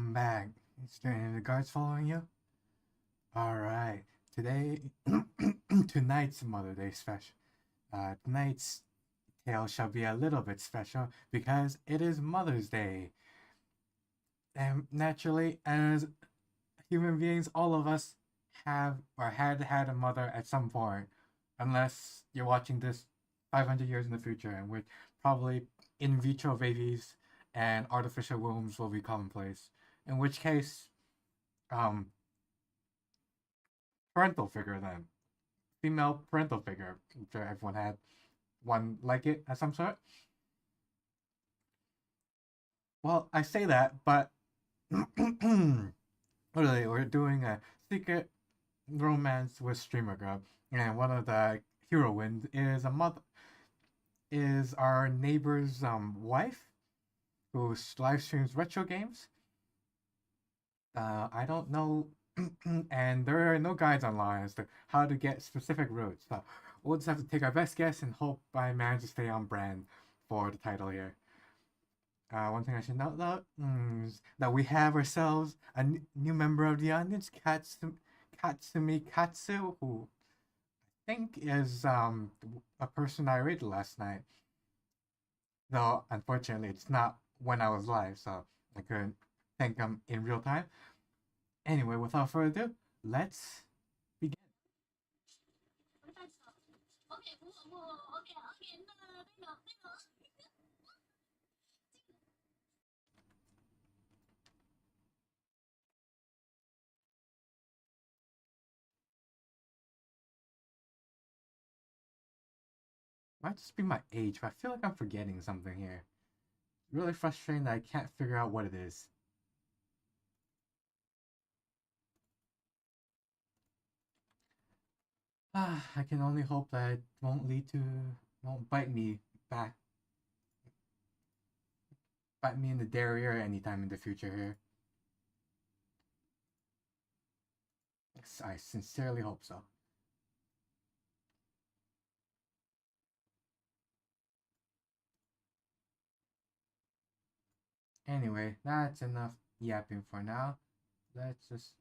welcome back. Is there any guards following you? Alright, today, tonight's Mother Day special. Tonight's tale shall be a little bit special because it is Mother's Day. And naturally, as human beings, all of us have or had a mother at some point. Unless you're watching this 500 years in the future, in which probably in vitro babies and artificial wombs will be commonplace. In which case, um, parental figure then. Female parental figure. I'm sure everyone had one like it of some sort. Well, I say that, but literally, we're doing a secret romance with Streamer Girl, and one of the heroines is our neighbor's wife, who live streams retro games. I don't know, and there are no guides online as to how to get specific routes. So we'll just have to take our best guess and hope I manage to stay on brand for the title here. One thing I should note though is that we have ourselves a new member of the audience, Katsumi Katsu, who I think is a person I rated last night. Though unfortunately it's not when I was live, so I couldn't thank him in real time. Anyway, without further ado, let's begin. Might just be my age, but I feel like I'm forgetting something here. Really frustrating that I can't figure out what it is. I can only hope that it won't back, bite me in the derriere anytime in the future here. I sincerely hope so. Anyway, that's enough yapping for now. Let's just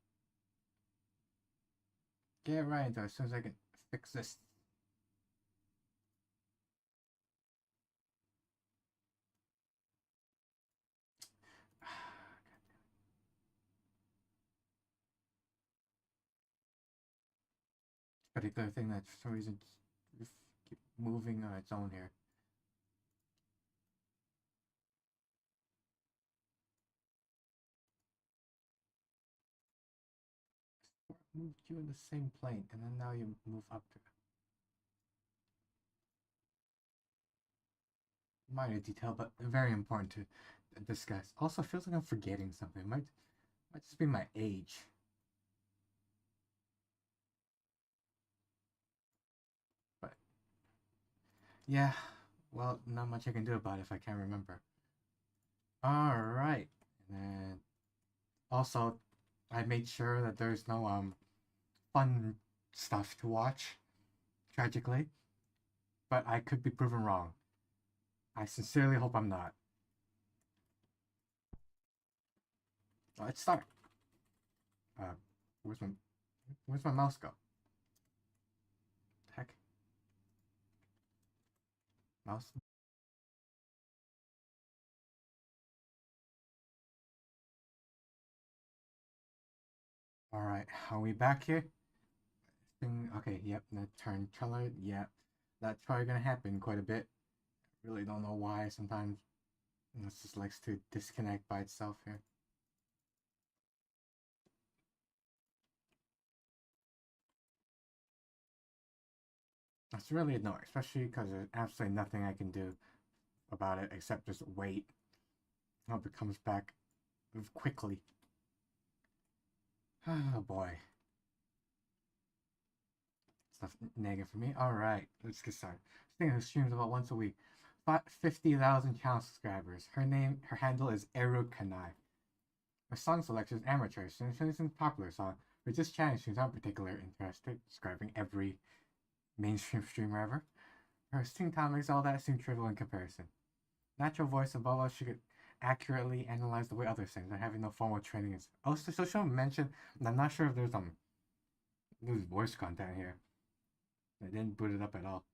get right into it as soon as I can fix this. Particular thing that for some reason just keep moving on its own here. Moved you in the same plane, and then now you move up to minor detail, but very important to discuss. Also, feels like I'm forgetting something. Might just be my age. But yeah, well, not much I can do about it if I can't remember. All right, and then also, I made sure that there's no fun stuff to watch. Tragically, but I could be proven wrong. I sincerely hope I'm not. Let's start. Uh, where's my mouse go? Heck. Mouse. All right, are we back here? Okay, yep, the turn color, yep. That's probably gonna happen quite a bit. Really don't know why sometimes it just likes to disconnect by itself here. That's really annoying, especially because there's absolutely nothing I can do about it except just wait. I hope it comes back quickly. Oh boy. Stuff negative for me. Alright, let's get started. This thing who streams about once a week. 50,000 channel subscribers. Her handle is Erukanai. Her song selection is amateur, so she isn't popular song. But this channel she's not particularly interested, describing every mainstream streamer ever. Her sing comics, all that seem trivial in comparison. Natural voice above all, she could accurately analyze the way others think and having no formal training is. Also, social mentioned, and I'm not sure if there's voice content here. I didn't boot it up at all.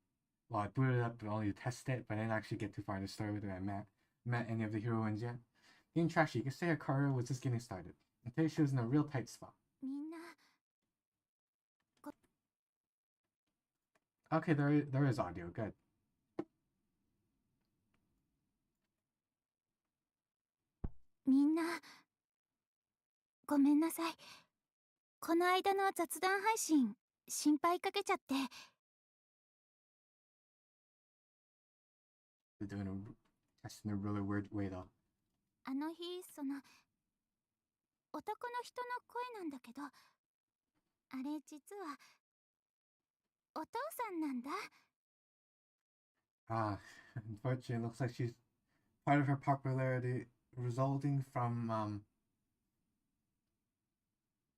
Well, I booted it up but only to test it, but I didn't actually get too far in the story whether I met any of the heroines yet. Being trashy, you could say her career was just getting started. Until she was in a real tight spot. Okay, there is audio, good. みんな、ごめんなさい。この間の雑談配信、心配かけちゃって。They're doing a test in a really weird way though. あの日、男の人の声なんだけど、あれ実は、お父さんなんだ。Ah, unfortunately, it looks like she's part of her popularity resulting from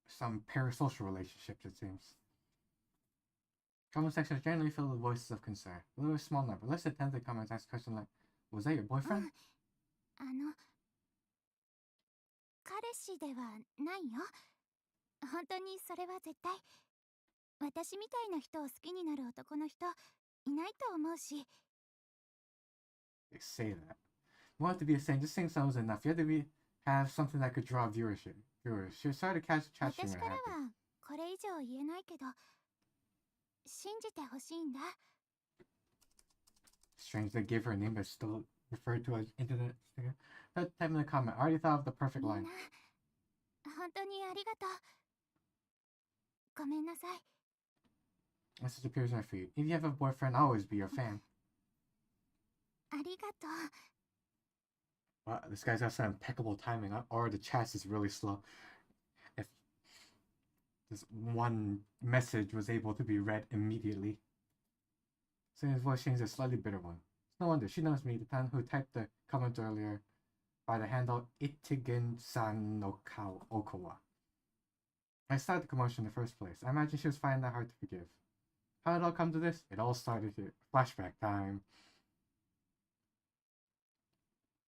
some parasocial relationships, it seems. Comment section is generally filled with voices of concern. A little small number. Less attentive comments ask questions like, was that your boyfriend? 彼氏ではないよ。本当にそれは絶対。私みたいな人を好きになる男の人、いないと思うし。They say that. You want it to be a saying, just saying something was enough. You had to have something that could draw viewership. She started to catch chat stream when it 私からは happened. これ以上言えないけど、信じてほしいんだ。Strange they gave her a name but still referred to as internet stinger. That type in the comment. I already thought of the perfect line. 本当にありがとう。ごめんなさい。Message appears in my feed. If you have a boyfriend, I'll always be your fan. ありがとう。 Wow, this guy's got some impeccable timing, or the chat is really slow. If this one message was able to be read immediately. So his voice changed a slightly bitter one. No wonder, she knows me, the fan who typed the comment earlier by the handle Itigen-san no Okawa. I started the commotion in the first place. I imagine she was finding that hard to forgive. How did it all come to this? It all started here. Flashback time.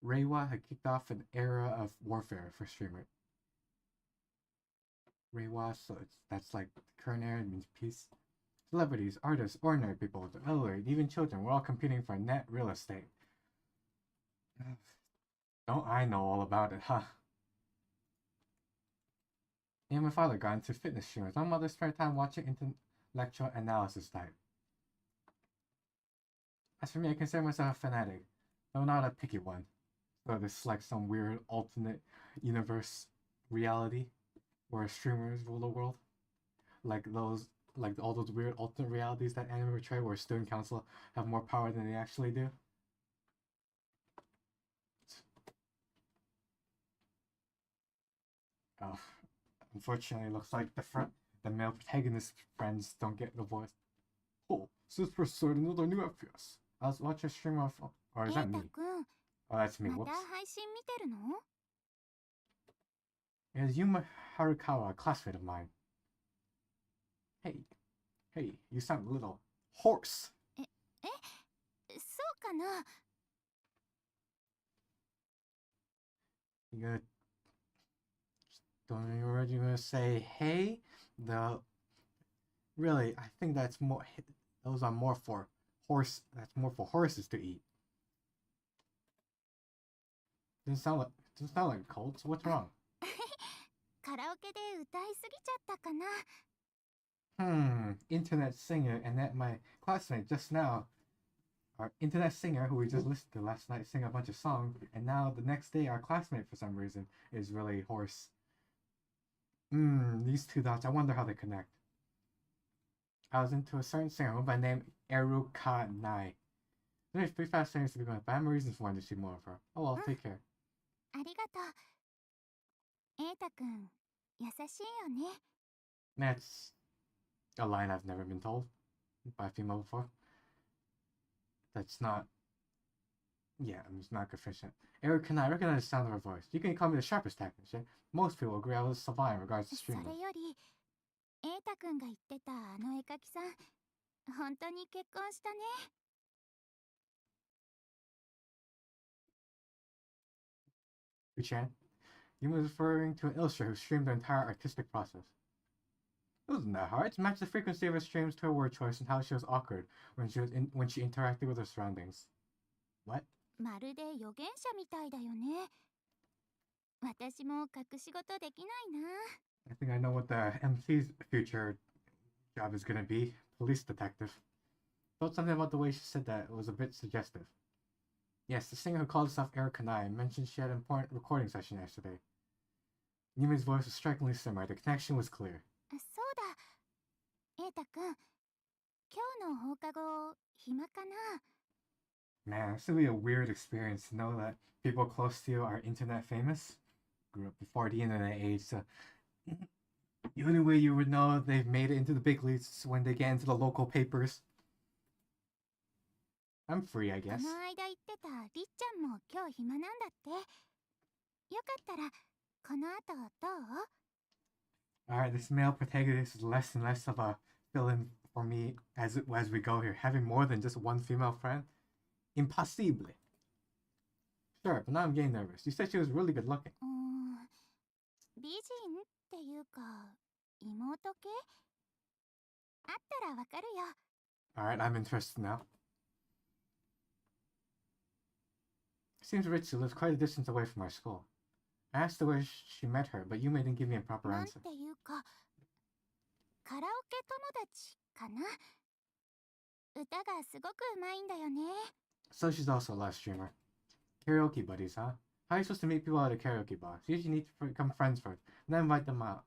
Reiwa had kicked off an era of warfare for streamer. Reiwa, so that's like the current era, it means peace. Celebrities, artists, ordinary people, the elderly, even children were all competing for net real estate. Don't I know all about it, huh? Me and my father got into fitness streamers. My mother spent time watching intellectual analysis type. As for me, I consider myself a fanatic, though not a picky one. So this is like some weird alternate universe reality where streamers rule the world. Like all those weird alternate realities that anime portray where student council have more power than they actually do. Oh, unfortunately, it looks like the male protagonist friends don't get the voice. Oh, Sis started another new FPS. I was watching a stream of, or is that me? Oh, that's me. Whoops. また配信見てるの? It is Yuma Harukawa, a classmate of mine. Hey, you sound a little hoarse. そうかな? You're gonna say hey? Really, I think that's more. Those are more for horse. That's more for horses to eat. Doesn't sound like a cold. So what's wrong? カラオケで歌いすぎちゃったかな? Internet singer and that my classmate just now, our internet singer who we just listened to last night sing a bunch of songs, and now the next day our classmate for some reason is really hoarse. These two dots, I wonder how they connect. I was into a certain singer by name Eruka Nai. There's 3 fast singers to be going, but I have reasons for wanting to see more of her. Oh well, take care. ありがとう。瑛太くん、優しいよね。 That's a line I've never been told by a female before. That's not. Yeah, it's not efficient. Eric, can I recognize the sound of her voice? You can call me the sharpest technician. Most people agree I was savant in regards to それ streaming. より、瑛太くんが言ってたあの絵描きさん、本当に結婚したね。Uchan. Yuma was referring to an illustrator who streamed the entire artistic process. It wasn't that hard to match the frequency of her streams to her word choice and how she was awkward when she interacted with her surroundings. What? まるで預言者みたいだよね。私も隠し事できないな。I think I know what the MC's future job is gonna be. Police detective. Thought something about the way she said that was a bit suggestive. Yes, the singer who called herself Erica Kanai mentioned she had an important recording session yesterday. Yumi's voice was strikingly similar. The connection was clear. そうだ。瑛太くん、今日の放課後、暇かな？ Man, it's gonna be a weird experience to know that people close to you are internet famous. Grew up before the internet age, so the only way you would know they've made it into the big leagues is when they get into the local papers. I'm free, I こ guess. の間言ってたりっちゃんも今日暇なんだって。よかったら、この後どう？ Alright, this male protagonist is less and less of a villain for me as we go here. Having more than just one female friend? Impossible. Sure, but now I'm getting nervous. You said she was really good looking. 美人っていうか、妹系？あったらわかるよ。Alright, I'm interested now. Seems rich who lives quite a distance away from our school. I asked her where she met her, but Yume didn't give me a proper なん answer. ていうか、カラオケ友達かな？歌がすごくうまいんだよね。So she's also a live streamer. Karaoke buddies, huh? How are you supposed to meet people at a karaoke bar? You usually need to become friends first, and then invite them out.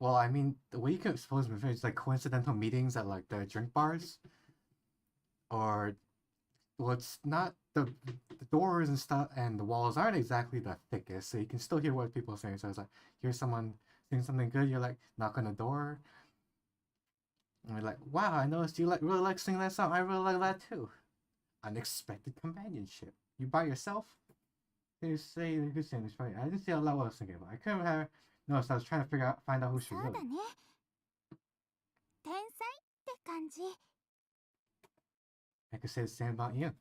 Well, I mean, the way you can expose them is like coincidental meetings at like the drink bars. Or, well, it's not the doors and stuff, and the walls aren't exactly the thickest, so you can still hear what people are saying. So it's like, hear someone saying something good, you're like, knock on the door. And you're like, wow, I noticed you really like singing that song. I really like that too. Unexpected companionship. You by yourself? They say the good thing is funny. I didn't see a lot what I was thinking about. I couldn't have noticed. I was trying to find out who she そう really だね。天才って感じ。I could say the same about you.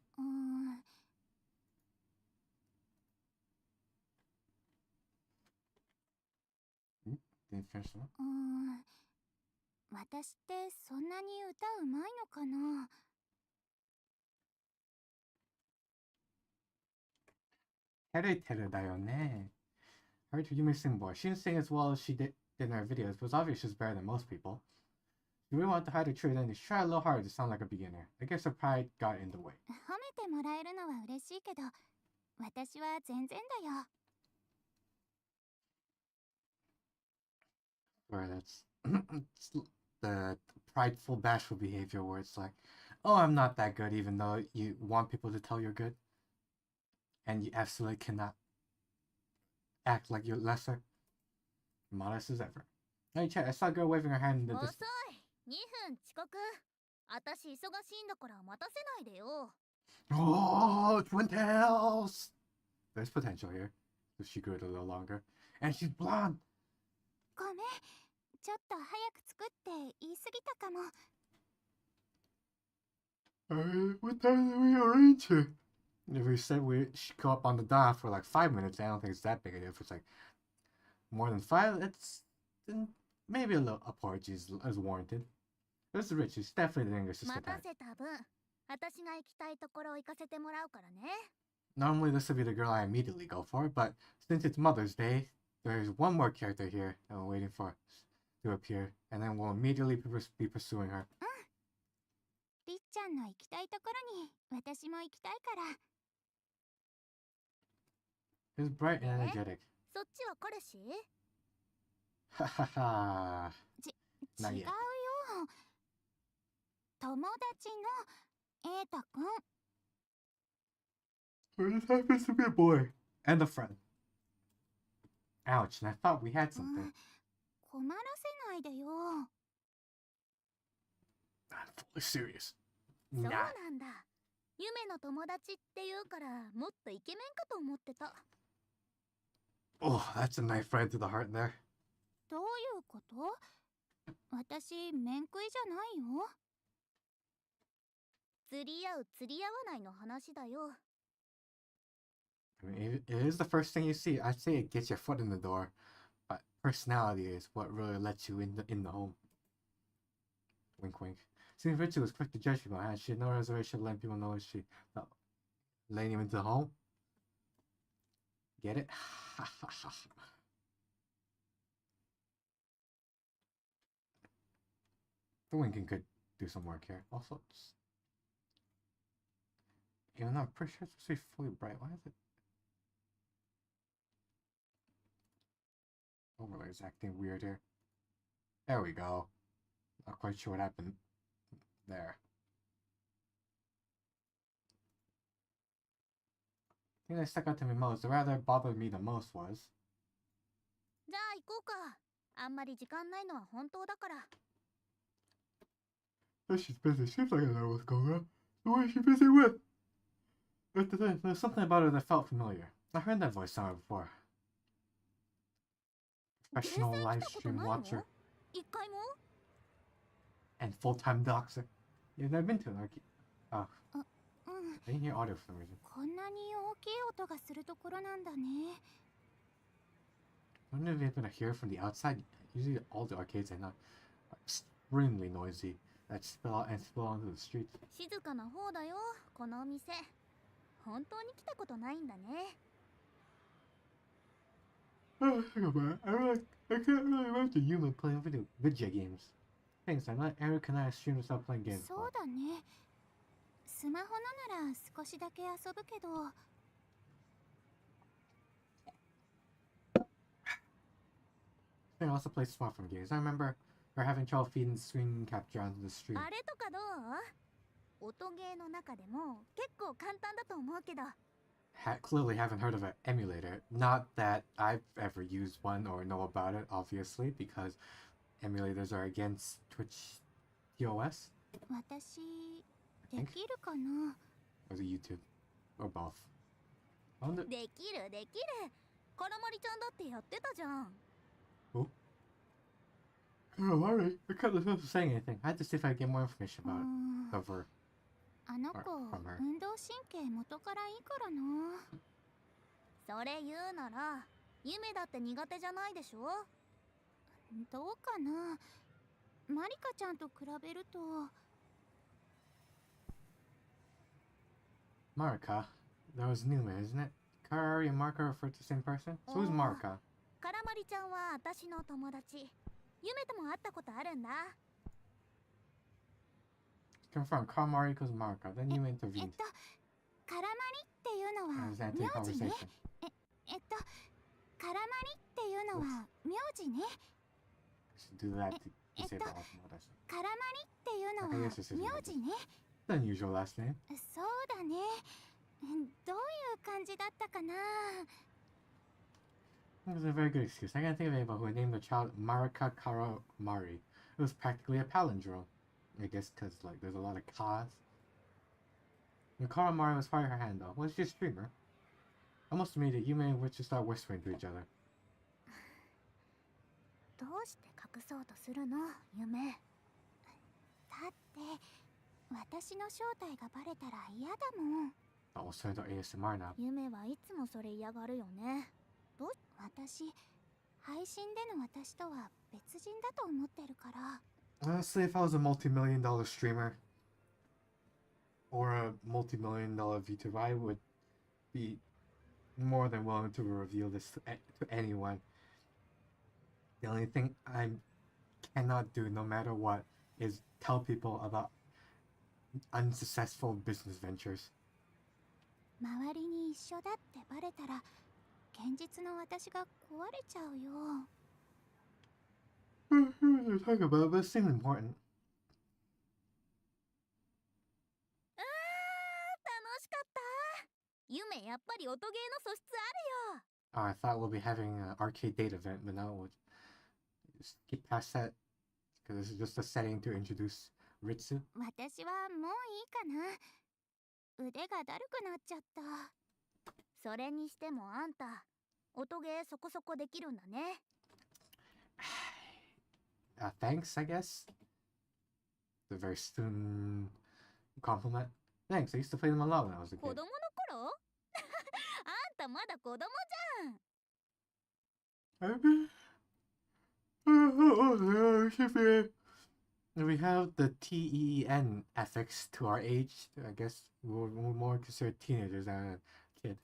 Didn't finish that? 私ってそんなに歌うまいのかな？ Teru da yo ne. Heard Yume sing more. She didn't sing as well as she did in her videos, but it was obvious she was better than most people. She really wanted to hide her true identity. She tried a little harder to sound like a beginner. I guess her pride got in the way. 褒めてもらえるのは嬉しいけど、私は全然だよ。Where that's it's the prideful, bashful behavior where it's like, oh, I'm not that good, even though you want people to tell you're good. And you absolutely cannot act like you're lesser. Modest as ever. Hey, chat, I saw a girl waving her hand in the 遅い distance. 2分遅刻私忙しいんだから待たせないでよ Oh, Twin Tails! There's potential here. If she grew it a little longer. And she's blonde! ごめん、ちょっと早く作って言い過ぎたかも。What time did we arrange her? If we said she'd go up on the dot for like 5 minutes, I don't think it's that big a deal. If it's like more than 5, then maybe a little apology is warranted. This is Rich. He's definitely the younger sister 待た type. せた分私が行きたいところ行かせてもらうからね Normally this would be the girl I immediately go for, but since it's Mother's Day, there's one more character here that we're waiting for to appear, and then we'll immediately be pursuing her. りっちゃんの行きたいところに私も行きたいから。 He's bright and energetic. そっちは彼氏 Ha ha ha. 違うよ。友達の瑛太くん。 Well, this happens to be a boy. And a friend. Ouch, and I thought we had something. 困らせないでよ。 I'm fully serious. そう Nah. なんだ夢の友達って言うからもっとイケメンかと思ってた Oh, that's a knife right to the heart there. どういうこと？私、面食いじゃないよ。釣り合う釣り合わないの話だよ I mean, it is the first thing you see. I'd say it gets your foot in the door, but personality is what really lets you in the home. Wink, wink. Seems Richie was quick to judge people. She had no reservation letting people know she letting him into the home. Get it? The winking could do some work here. Also, even though I'm pretty sure it's supposed to be fully bright. Why is it? Overlay is acting weird here. There we go. Not quite sure what happened there. The thing that stuck out to me most, the rather bothered me the most was. じゃあ行こうか。あんまり時間ないのは本当だから。 She's busy. Seems like I know what's going on. So what is she busy with? There's something about her that felt familiar. I heard that voice somewhere before. Professional live stream watcher 一回も and full-time doxer. You've never been to an arcade. Oh. うん。 I didn't hear audio for some reason. こんなに大きい音がするところなんだね。 I wonder if you're able to hear from the outside. Usually all the arcades are not extremely noisy. That spill out onto the streets. 静かな方だよ、このお店。本当に来たことないんだね。 Oh, think about it. I can't really imagine human playing video games. Thanks, I'm not Eric and I stream without playing games. そうだね。スマホのなら少しだけ遊ぶけど。 I also play smartphone games. I remember her having trouble feeding screen capture onto the stream. あれとかどう？音ゲーの中でも結構簡単だと思うけど。 Clearly haven't heard of an emulator. Not that I've ever used one or know about it, obviously, because emulators are against Twitch TOS. 私、できるかな？ Or the YouTube. Or both. できるできる。カラマリちゃんだってやってたじゃん。 Oh. Oh, alright. I can't listen to saying anything. I had to see if I could get more information about it. Of her. あの子、運動神経元からいいからな。それ言うなら、夢だって苦手じゃないでしょ？どうかな。マリカちゃんと比べると。Marika. That was Numa, isn't it? Kari and Marika refer to the same person? So who's Marika? カラマリちゃんは私の友達。夢とも会ったことあるんだ。 Confirm. Kamari equals Marika. Then you intervened. カラマリっていうのは That was 名 anti 字ね。 conversation. カラマリっていうのは名字ね。 Should do that to disable all from what I said. カラマリっていうのは名字ね。 It's an unusual last name. そうだね。どういう感じだったかな。 It was a very good excuse. I can't think of anybody who would name their child Marika Karamari. It was practically a palindrome. I guess because like there's a lot of Ka's. And Karamari was probably her handle. Was she a streamer? I must admit that Yume and Witch just start whispering to each other. どうして隠そうとするの、夢？だって私の正体がバレたら嫌だもん。 Almost turned to ASMR now. 夢はいつもそれ嫌がるよね。どう？私、配信での私とは別人だと思ってるから。 Honestly, if I was a multi-million-dollar streamer or a multi-million-dollar VTuber, I would be more than willing to reveal this to anyone. The only thing I cannot do, no matter what, is tell people about unsuccessful business ventures. 周りに一緒だってバレたら現実の私が壊れちゃうよ。 We're talking about it, but it seemed important. 楽しかった。夢やっぱり音ゲーの素質あるよ。 Oh, I thought we'll be having an arcade date event, but now we'll just get past that because this is just a setting to introduce Ritsu. 私はもういいかな。腕がだるくなっちゃった。それにしてもあんた、音ゲーそこそこできるんだね。Thanks, I guess. The very soon compliment. Thanks, I used to play them a lot when I was a 子 kid. 供の頃あんたまだ子供じゃん。We have the TEN ethics to our age. I guess we're more considered teenagers than a kid.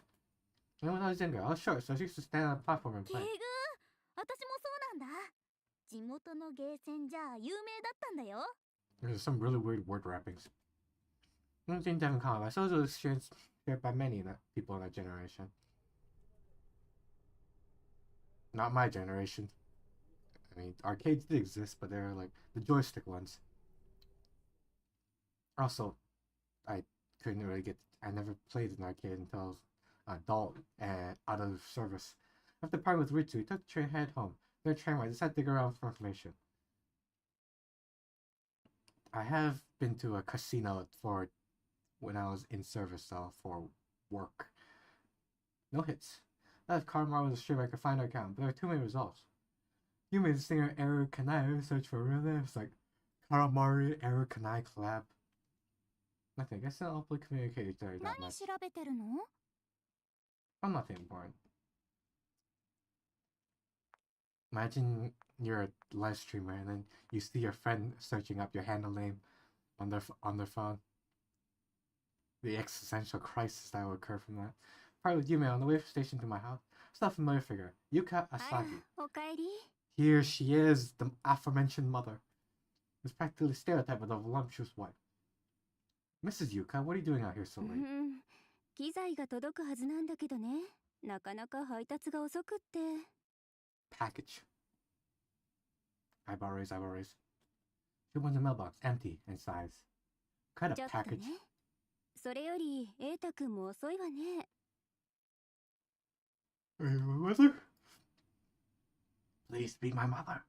And when I was younger, I was short, so I used to stand on a platform and ケグ play. 私もそうなんだ。地元のゲーセンじゃ有名だったんだよ。 There's some really weird word wrappings. One thing Devin Cobb, I suppose it was shared by many people in that generation. Not my generation. I mean, arcades did exist, but they were like the joystick ones. Also, I couldn't really I never played an arcade until I was an adult and out of service. After parting with Ritsu, he took the train head home. Their train ride, I decided to dig around for information. I have been to a casino for when I was in service, for work. No hits. That if Karamar was a streamer, I could find her account, but there are too many results. You made the singer Eric Kanai search for real names like Karamari, Eric Kanai collab. Nothing. I guess I'll hopefully communicate with each other that 何 much. 調べてるの？ I'm nothing important. Imagine you're a live streamer and then you see your friend searching up your handle name on their phone. The existential crisis that would occur from that. Part with Yume on the way from the station to my house. Still a familiar figure. Yuka あら Asagi. おかえり。 Here she is, the aforementioned mother. It's practically a stereotype of the voluptuous wife. Mrs. Yuka, what are you doing out here so う late? ん、機材が届くはずなんだけどね。なかなか配達が遅くって。Package. Eyebrow raise, eyebrow raise. She opens the mailbox, empty in size. Kind ちょ of っと package. ね。それより、瑛太くんも遅いわね。My mother? Please be my mother.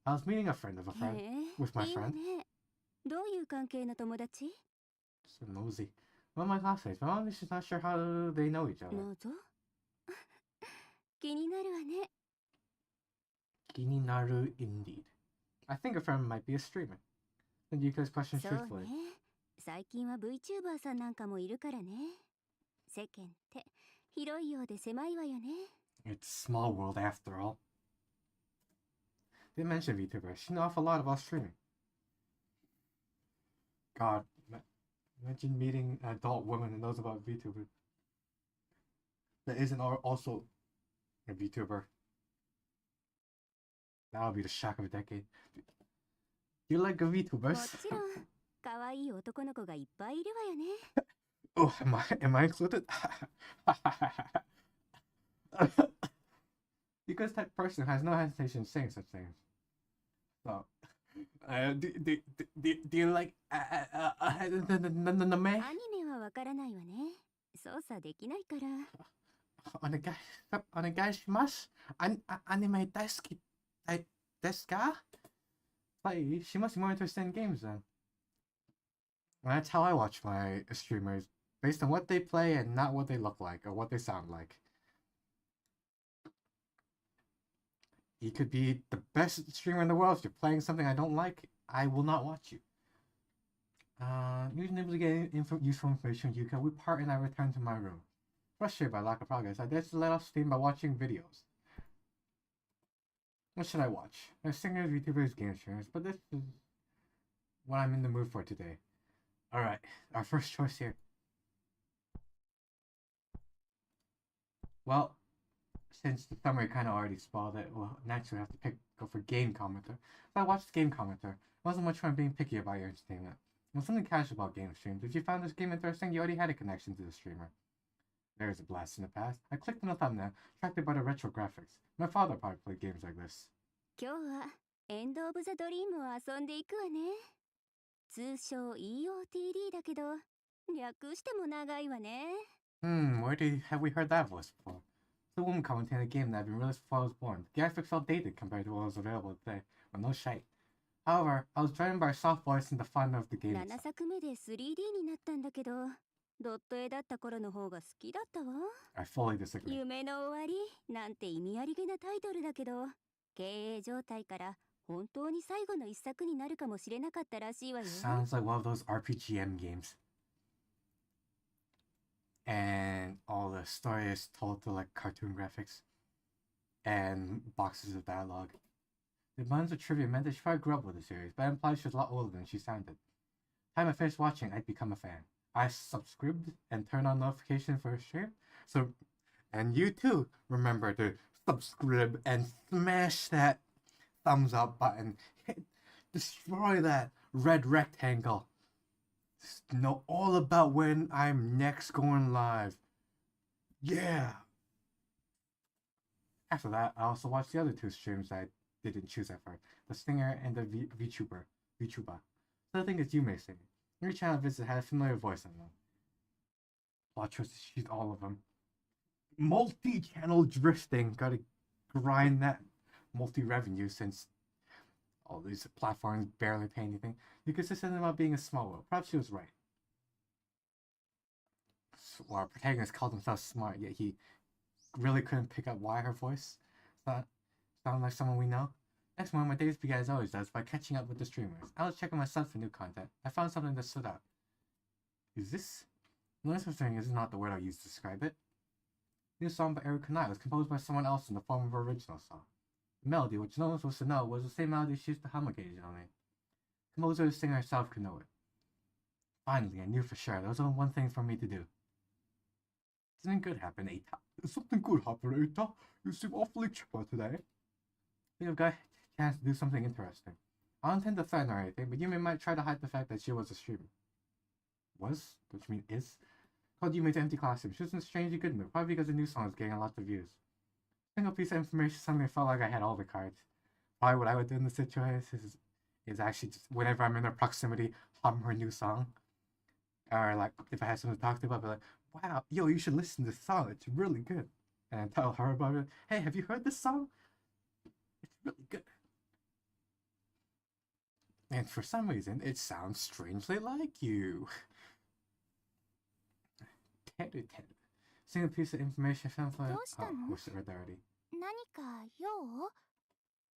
I was meeting a friend of a へ friend え、 with my いいわ friend. ね。どういう関係の友達？ So nosy. One of my classmates, but honestly, she's not sure how they know each other. 謎？気になるわね。 Kininaru indeed. I think a friend might be a streamer. And Yuka's question そうね truthfully. 最近は VTuber さんなんかもいるからね。世間って広いようで狭いわよね。 It's a small world after all. They mentioned VTuber. She knows an awful lot about streaming. God, imagine meeting an adult woman who knows about VTuber. That isn't also a VTuber. That would be the shock of a decade. Do you like も VTubers? ちろん可愛い男の子がいっぱいいるわよね。 Oh, am I included? Because that person has no hesitation saying such things. So, do you like the アニメはわからないわね。操作できないから。 Onegaishimasu? Anime desu ka? Like, she must be more interested in games then. And that's how I watch my streamers, based on what they play and not what they look like or what they sound like. You could be the best streamer in the world. If you're playing something I don't like, I will not watch you. Using able to get useful information from Yuka, we part and I return to my room. Frustrated by lack of progress, I decided to let off steam by watching videos. What should I watch? There's singers, YouTubers, game streamers, but this is what I'm in the mood for today. Alright, our first choice here. Well, since the summary kind of already spoiled it, we'll naturally have to go for game commenter. So I watched game commenter. It wasn't much fun being picky about your entertainment. It was something casual about game streams. If you found this game interesting, you already had a connection to the streamer. There's a blast in the past. I clicked on the thumbnail, attracted by the retro graphics. My father probably played games like this. 今日はエンド・オブ・ザ・ドリームを遊んでいくわね。通称 EOTD だけど、略しても長いわね。Where have we heard that voice before? The woman commenting on a game that had been released before I was born. The graphics felt dated compared to what was available today, but no shite. However, I was driven by a soft voice and the fun of the game 7 itself. 作目で 3D になったんだけど、ドット絵だった頃の方が好きだったわ。 I fully disagree. 夢の終わりなんて意味ありげなタイトルだけど、経営状態から本当に最後の一作になるかもしれなかったらしいわよ。 Sounds like one of those RPGM games. and all the story is told through like cartoon graphics and boxes of dialogue. The abundance of trivia meant that she probably grew up with the series, but it implies she was a lot older than she sounded. Time I finished watching, I'd become a fan. I subscribed and turned on notifications for her stream. So, and you too, remember to subscribe and smash that thumbs up button. Destroy that red rectangle. Just know all about when I'm next going live. Yeah. After that, I also watched the other two streams I didn't choose at first. The Stinger and the VTuber. So the thing is, you may say, your channel visit had a familiar voice on them. Plot twist, she's all of them. Multi-channel drifting. Gotta grind that multi-revenue since all these platforms barely pay anything. You could say something about being a small world. Perhaps she was right. Our protagonist called himself smart, yet he really couldn't pick up why her voice sounded like someone we know. Next morning, my days began as always does by catching up with the streamers. I was checking my sub for new content. I found something that stood out. Is this? No, this thing is not the word I use to describe it. New song by Eric Kanai was composed by someone else in the form of an original song. The melody, which no one was supposed to know, was the same melody she used to hum occasionally. The composer and singer herself could know it. Finally, I knew for sure there was only one thing for me to do. Something good happened, Eita. Something good happened, Eita. You seem awfully chipper today. I think I've got a chance to do something interesting. I don't intend to threaten or anything, but Yumi might try to hide the fact that she was a streamer. Was? Which means is? Called Yumi to empty classroom. She was in a strangely good mood, probably because the new song was getting a lot of views. A single piece of information suddenly felt like I had all the cards. Probably what I would do in this situation is actually just whenever I'm in her proximity, hum her new song. Or like if I had someone to talk to about, I'd be like, wow, yo, you should listen to this song. It's really good. And tell her about it. Hey, have you heard this song? It's really good. And for some reason, it sounds strangely like you. Single piece of information found for whispered already. 何か用？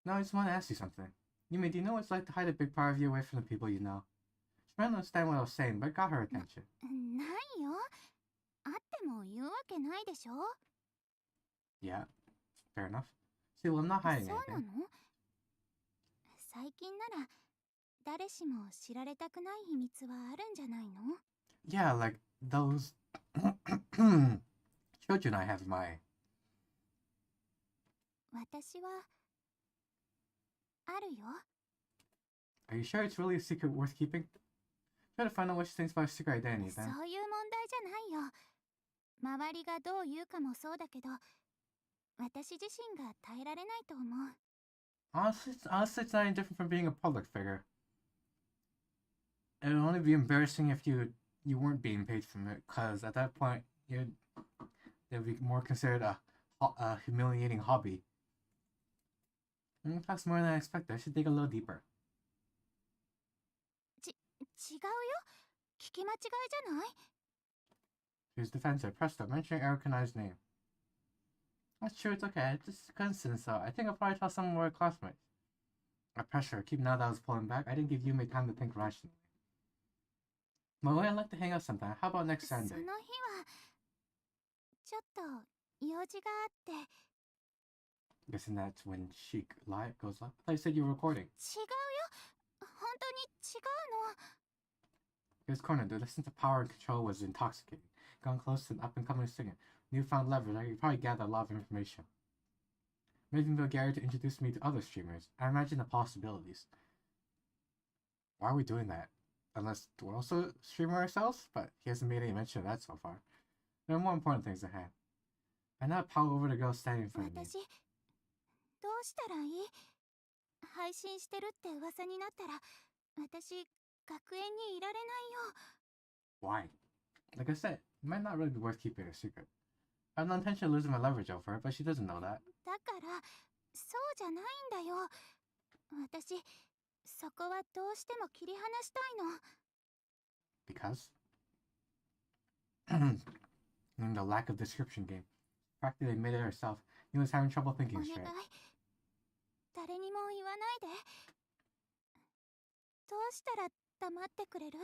No, I just want to ask you something. Yumi, do you know what it's like to hide a big part of you away from the people you know? She might not understand what I was saying, but it got her attention. ないよ。あっても言うわけないでしょ。 Yeah, fair enough. See, well, I'm not hiding そうな anything. の？最近なら誰しも知られたくない秘密はあるんじゃないの？ Yeah, like those children I have in my... 私はあるよ。 Are you sure it's really a secret worth keeping? Try to find out what she thinks about her secret identity そう then. いう問題じゃないよ。周りがどう言うかもそうだけど、私自身が耐えられないと思う。 Honestly, it's not any different from being a public figure. It would only be embarrassing if you weren't being paid from it, because at that point, it would be more considered a humiliating hobby. That's more than I expected. I should dig a little deeper. 違うよ。聞き間違いじゃない？ She was defensive. Presto, mentioning Eric Kanai's name. That's true, it's okay. It's just a coincidence though. I think I'll probably tell some of my classmates. I pressure her. Keep now that I was pulling back. I didn't give Yumi time to think rationally. My way, I'd like to hang out sometime. How about next その日 Sunday? はちょっと用事があって。 Guessing that's when she goes live. I thought you said you were recording. 違うよ。本当に違うの。 He was cornered. The sense of power and control was intoxicating. Gone close to an up-and-coming singer. Newfound leverage. I could probably gather a lot of information. Maybe even Gary to introduce me to other streamers. I imagine the possibilities. Why are we doing that? Unless we're also streaming ourselves? But he hasn't made any mention of that so far. There are more important things at hand. I now power over the girl standing in front of me. 私、どうしたらいい？配信してるって噂になったら、私、学園にいられないよ。 Why? Like I said, it might not really be worth keeping a secret. I have no intention of losing my leverage over her, but she doesn't know that. だから、そうじゃないんだよ。私、そこはどうしても切り離したいの。 Because? In the lack of description game. Practically admitted herself. He was having trouble お thinking 願い straight. 誰にも言わないで。どうしたら黙ってくれる？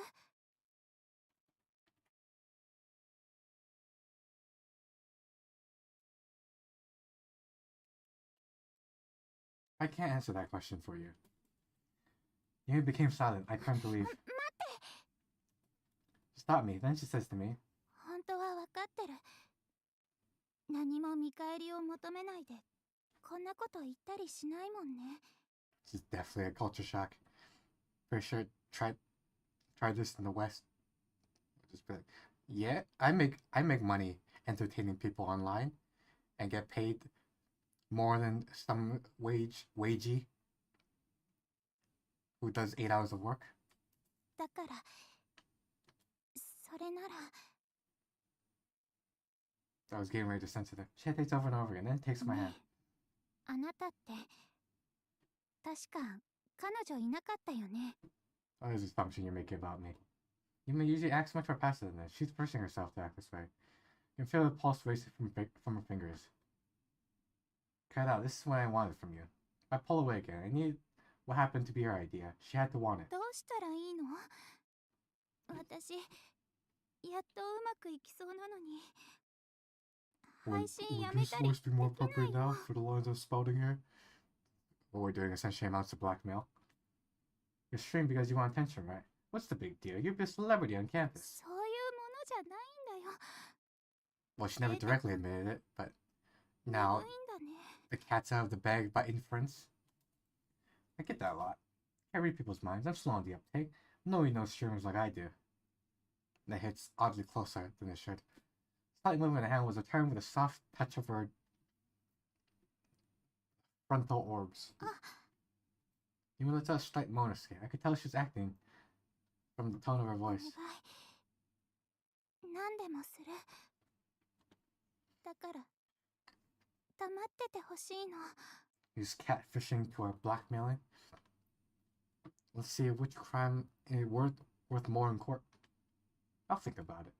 I can't answer that question for you. You became silent. I turned to leave. 待って She stopped me. Then she says to me, 本当は分かってる。何も見返りを求めないでこんなこと言ったりしないもんね。 "This is definitely a culture shock. Pretty sure try this in the West." Just be like, "Yeah, I make money entertaining people online, and get paid more than some wagey who does 8 hours of work." だからそれなら I was getting ready to censor her. She takes over and over again, then takes my ね hand. あなたって確か彼女いなかったよね。 What is this assumption you're making about me? You may usually act much more passive than this. She's pushing herself to act this way. You can feel the pulse racing from her fingers. Cut it out. This is what I wanted from you. I pull away again. I need what happened to be her idea. She had to want it. どうしたらいいの？私やっとうまくいきそうなのに。 配信やめたりできないの。 for the lines I'm spouting here? What we're doing essentially amounts to blackmail. You're streaming because you want attention, right? What's the big deal? You're a celebrity on campus. そういうものじゃないんだよ。 Well, she never directly admitted it, but now いいんだね。 the cat's out of the bag by inference. I get that a lot. I read people's minds. I'm slow on the uptake. Nobody knows streamers like I do. That hits oddly closer than it should. Slight movement of the hand was returned with a soft touch of her frontal orbs. Even let a slight moan escape. I could tell she was acting from the tone of her お願 voice. い。何でもする。だから黙っててほしいの。 He's catfishing to her blackmailing. Let's see which crime is worth more in court. I'll think about it.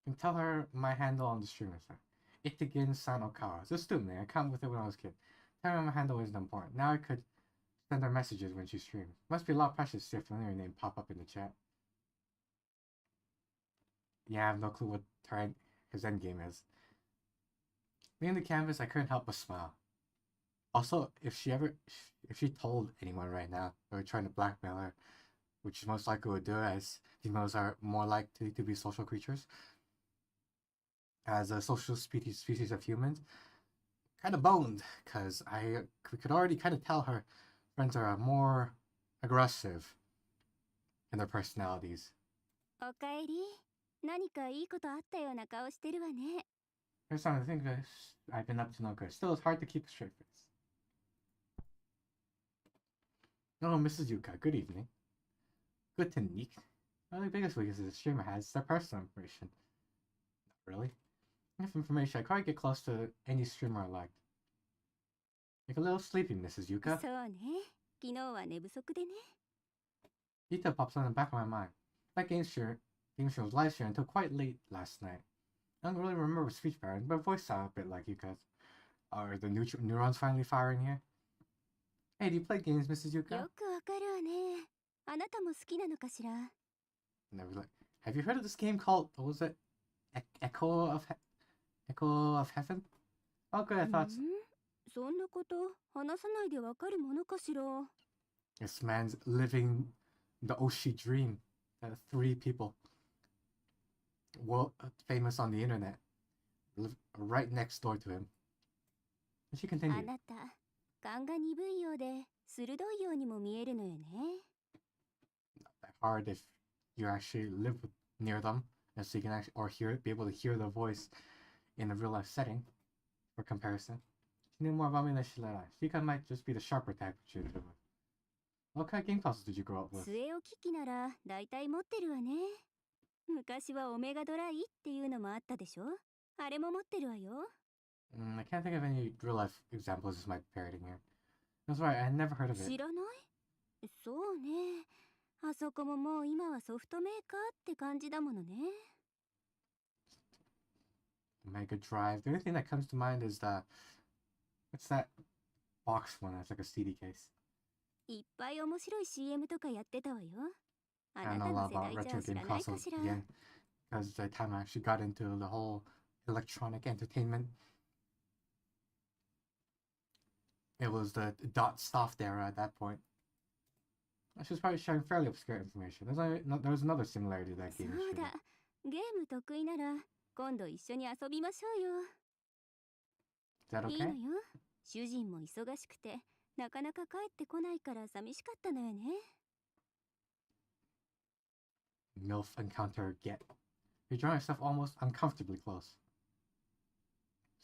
You can tell her my handle on the streamer site. Itigin-san Okawa. It's a stupid name. I come with it when I was a kid. Tell her my handle isn't important. Now I could send her messages when she streams. Must be a lot precious to see a familiar name pop up in the chat. Yeah, I have no clue what his endgame is. Leaving the canvas, I couldn't help but smile. Also, if she told anyone right now they were trying to blackmail her, which most likely would do, as females are more likely to be social creatures, as a social species of humans, kind of boned, because we could already kind of tell her friends are more aggressive in their personalities. おかえり。何かいいことあったような顔してるわね。 Here's something to think of. I've been up to no good. Still, it's hard to keep a straight face. Oh, Mrs. Yuka, good evening. Good to meet. One of the biggest weaknesses the streamer has is their personal information. Not really. Enough information, I can't get close to any streamer I liked. Like a little sleepy, Mrs. Yuka. そうね。昨日は寝不足でね。 Detail pops on the back of my mind. That game stream was live streamed until quite late last night. I don't really remember speech patterns, but voice sounded a bit like Yuka's. Are the neurons finally firing here? Hey, do you play games, Mrs. Yuka? よくわかるわね。あなたも好きなのかしら。 Never like. Have you heard of this game called, what was it? Echo of Heaven? Oh, good. I thought そんなこと話さないでわかるものかしら。 this man's living the Oshi dream. 3 people, famous on the internet, live right next door to him. And she あ continued. なた、勘が鈍いようで鋭いようにも見えるのよね。 That hard if you actually live near them, and so you can actually be able to hear their voice in a real life setting. For comparison, she knew more about me than she let on. She might just be the sharper type she lived with. What kind of game consoles did you grow up with? 据え置き機なら大体持ってるわね。昔はオメガドライっていうのもあったでしょ。あれも持ってるわよ。 I can't think of any real life examples as my parroting here. That's right, I never heard of 知 it. らない？そうね。あそこももう今はソフトメーカーって感じだものね。 Mega Drive. The only thing that comes to mind is what's that box one that's like a CD case? いっぱい面白い CM とかやってたわよ。あ I な don't た know の a 世 lot 代 about じゃ retro 知ら game ないか consoles しら。 again, because the time I actually got into the whole electronic entertainment. It was the dot soft era at that point. She was probably sharing fairly obscure information. There was another similarity to that そ game. うだ、ゲーム得意なら今度一緒に遊びましょうよ。 Is that いいの okay? よ。主人も忙しくてなかなか帰ってこないから寂しかったのよね。 MILF encounter get. You're drawing yourself almost uncomfortably close.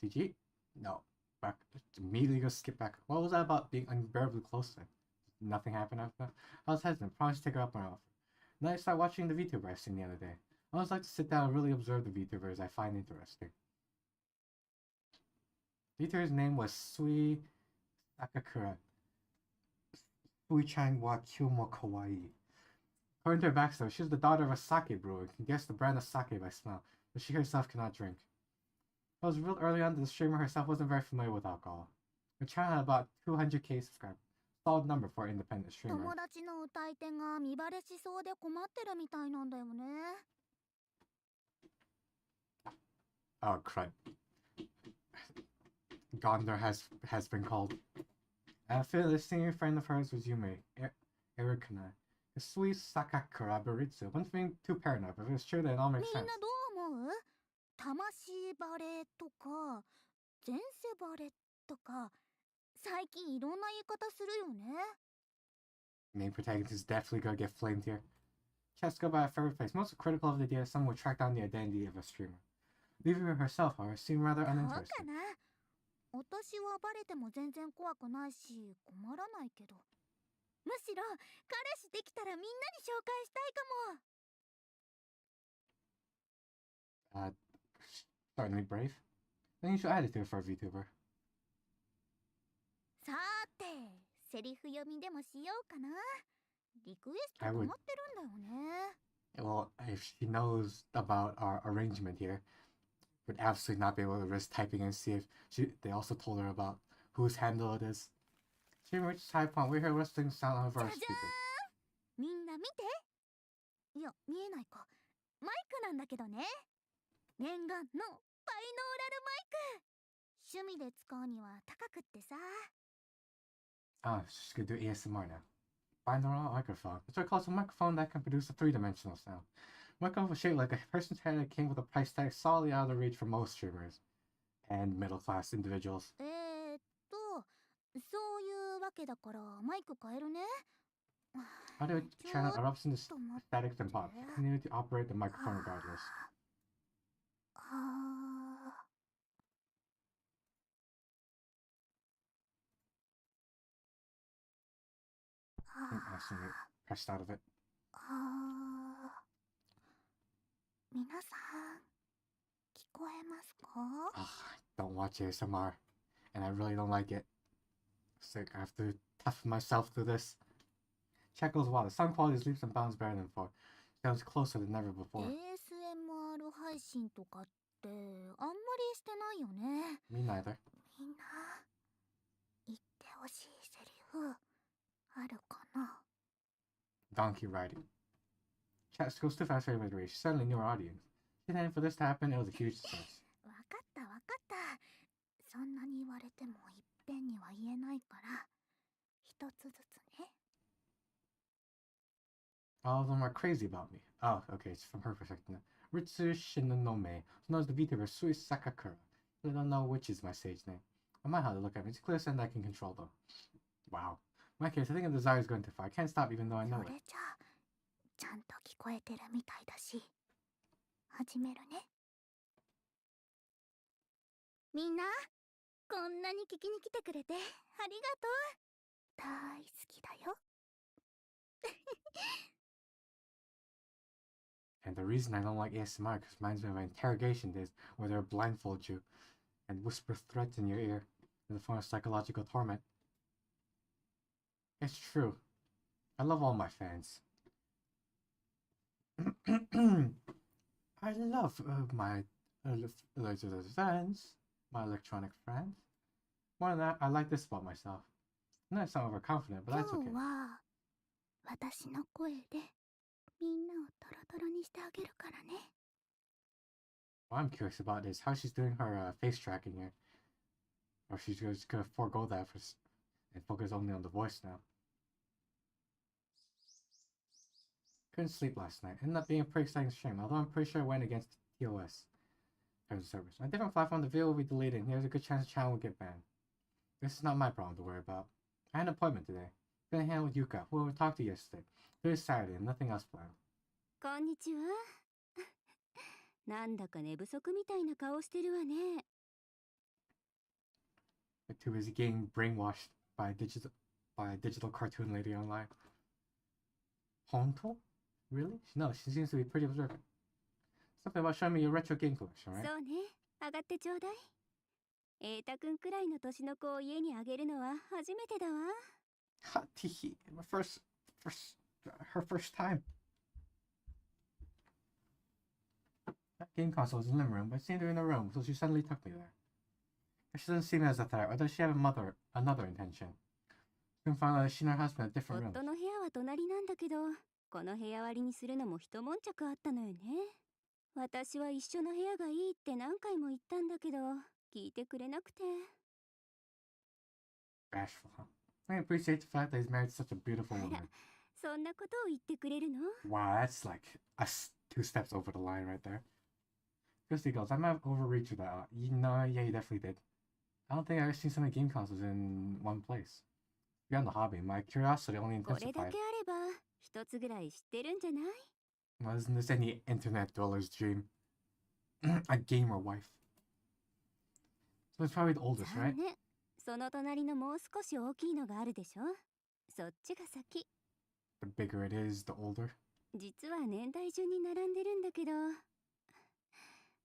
CG? No. Back. Immediately go skip back. What was that about being unbearably close then? Nothing happened after that? I was hesitant, promised to take her up on her offer. Then I started watching the VTuber I seen the other day. I always like to sit down and really observe the VTubers I find interesting. The VTuber's name was Sui Sakakura. Sui-chan wa kyumo kawaii. According to her backstory, she was the daughter of a sake brewer and can guess the brand of sake by smell, but she herself cannot drink. It was revealed early on that the streamer herself wasn't very familiar with alcohol. Her channel had about 200k subscribers. Solid number for an independent streamer. 友達の歌い手が見バレしそうで困ってるみたいなんだよね。 Oh, crud. Gondor has been called. I feel this senior friend of hers was Yume, Erikana. The sweet Sakakura Baritsu. One thing too paranoid, but if it's true, then it all みん makes な sense. どう思う？魂バレとか前世バレとか最近いろんな言い方するよね。 Main protagonist is definitely gonna get flamed here. Chess go by a favorite place. Most critical of the idea someone would track down the identity of a streamer. Leaving her herself, however, seemed rather どうか uninteresting. な？私はバレても全然怖くないし困らないけど。むしろ彼氏できたらみんなに紹介したいかも。 Certainly brave. Then you should add it to it for a VTuber. さーて、セリフ読みでもしようかな。リクエスト困ってるんだよね。 Well, if she knows about our arrangement here, would absolutely not be able to risk typing and see if they also told her about whose handle it is. She reached high point. We heard rustling sound over our じゃじゃ speakers. ーん、みんな見て。いや、見えないか。マイクなんだけどね。念願のバイノーラルマイク。趣味で使うには高くってさ。 Oh, she's gonna do ASMR now. Binaural microphone. It's what calls a microphone that can produce a three-dimensional sound. Microphone was shaped like a person's head that came with a price tag solidly out of the reach for most streamers and middle-class individuals. そういうわけだからマイク変えるね。 Audio channel erupts into ちょっと待って。 statics and pops. Continue to operate the microphone regardless. あ Accidentally pressed out of it. 皆さん聞こえますか？ Ugh, I don't watch ASMR, and I really don't like it. Sick, I have to tough myself through this. Check goes wild. The sound quality is leaps and bounds better than before. Sounds closer than ever before. ASMR 配信とかってあんまりしてないよね。 Me neither. みんな言ってほしいセリフあるかな？ Donkey riding. Chat goes too fast for anybody to reach. She suddenly knew her audience. She didn't for this to happen, it was a huge success. わかったわかった。そんなに言われてもいっぺんには言えないから一つずつね。 All of them are crazy about me. Oh, okay, it's from her perspective now. Ritsu Shinonome, known as the VTuber Sui Sakakura. I don't know which is my stage name. I might have to look at it. It's clear sign that I can control though. Wow. In my case, I think a desire is going too far. I can't stop even though I know そ it. れじゃあちゃんと聞こえてるみたいだし始めるね。みんなこんなに聞きに来てくれてありがとう。大好きだよ。 And the reason I don't like ASMR because it reminds me of my interrogation days where they would blindfold you and whisper threats in your ear in the form of psychological torment. It's true. I love all my fans. I love my fans, my electronic friends. More than that, I like this about myself. I know I sound overconfident, but 今 that's 日 okay. は私の声でみんなをトロトロにしてあげるからね。 What I'm curious about is how she's doing her face tracking here. Or she's just gonna forego that and focus only on the voice now. Couldn't sleep last night. Ended up being a pretty exciting stream, although I'm pretty sure it went against TOS terms of service. On a different platform, the video will be deleted, and there's a good chance the channel will get banned. This is not my problem to worry about. I had an appointment today. Gonna hang out with Yuka, who I talked to yesterday. Today's Saturday, and nothing else planned. こんにちは。なんだか寝不足みたいな顔してるわね。Like too busy getting brainwashed by a digital cartoon lady online. Honto? Really? No, she seems to be pretty observant. Something about showing me your retro game collection, right? そうね。上がってちょうだい。瑛太くんくらいの年の子を家にあげるのは初めてだわ。Ha, teehee. Her first time. That game console was in the living room, but it seemed to be in the room, so she suddenly took me there. She doesn't see me as a threat, or does she have another intention? Soon found out that she and her husband had different rooms. 夫の部屋は隣なんだけど、この部屋割りにするのも一悶着あったのよね。私は一緒の部屋がいいって何回も言ったんだけど、聞いてくれなくて。Bashful, huh? I appreciate the fact that he's married to such a beautiful woman. そんなことを言ってくれるの？ Wow, that's like two steps over the line right there. Christy goes, I might have overreached with that. Yeah, you definitely did. I don't think I've ever seen so many game consoles in one place. Beyond the hobby, my curiosity only これだけ intensified. あれば、一つぐらい知ってるんじゃない？ Well, isn't this any internet dweller's dream? A gamer wife. So it's probably the oldest, じゃあ right? ね、その隣のもう少し大きいのがあるでしょ？そっちが先。The bigger it is, the older. 実は年代順に並んでるんだけど、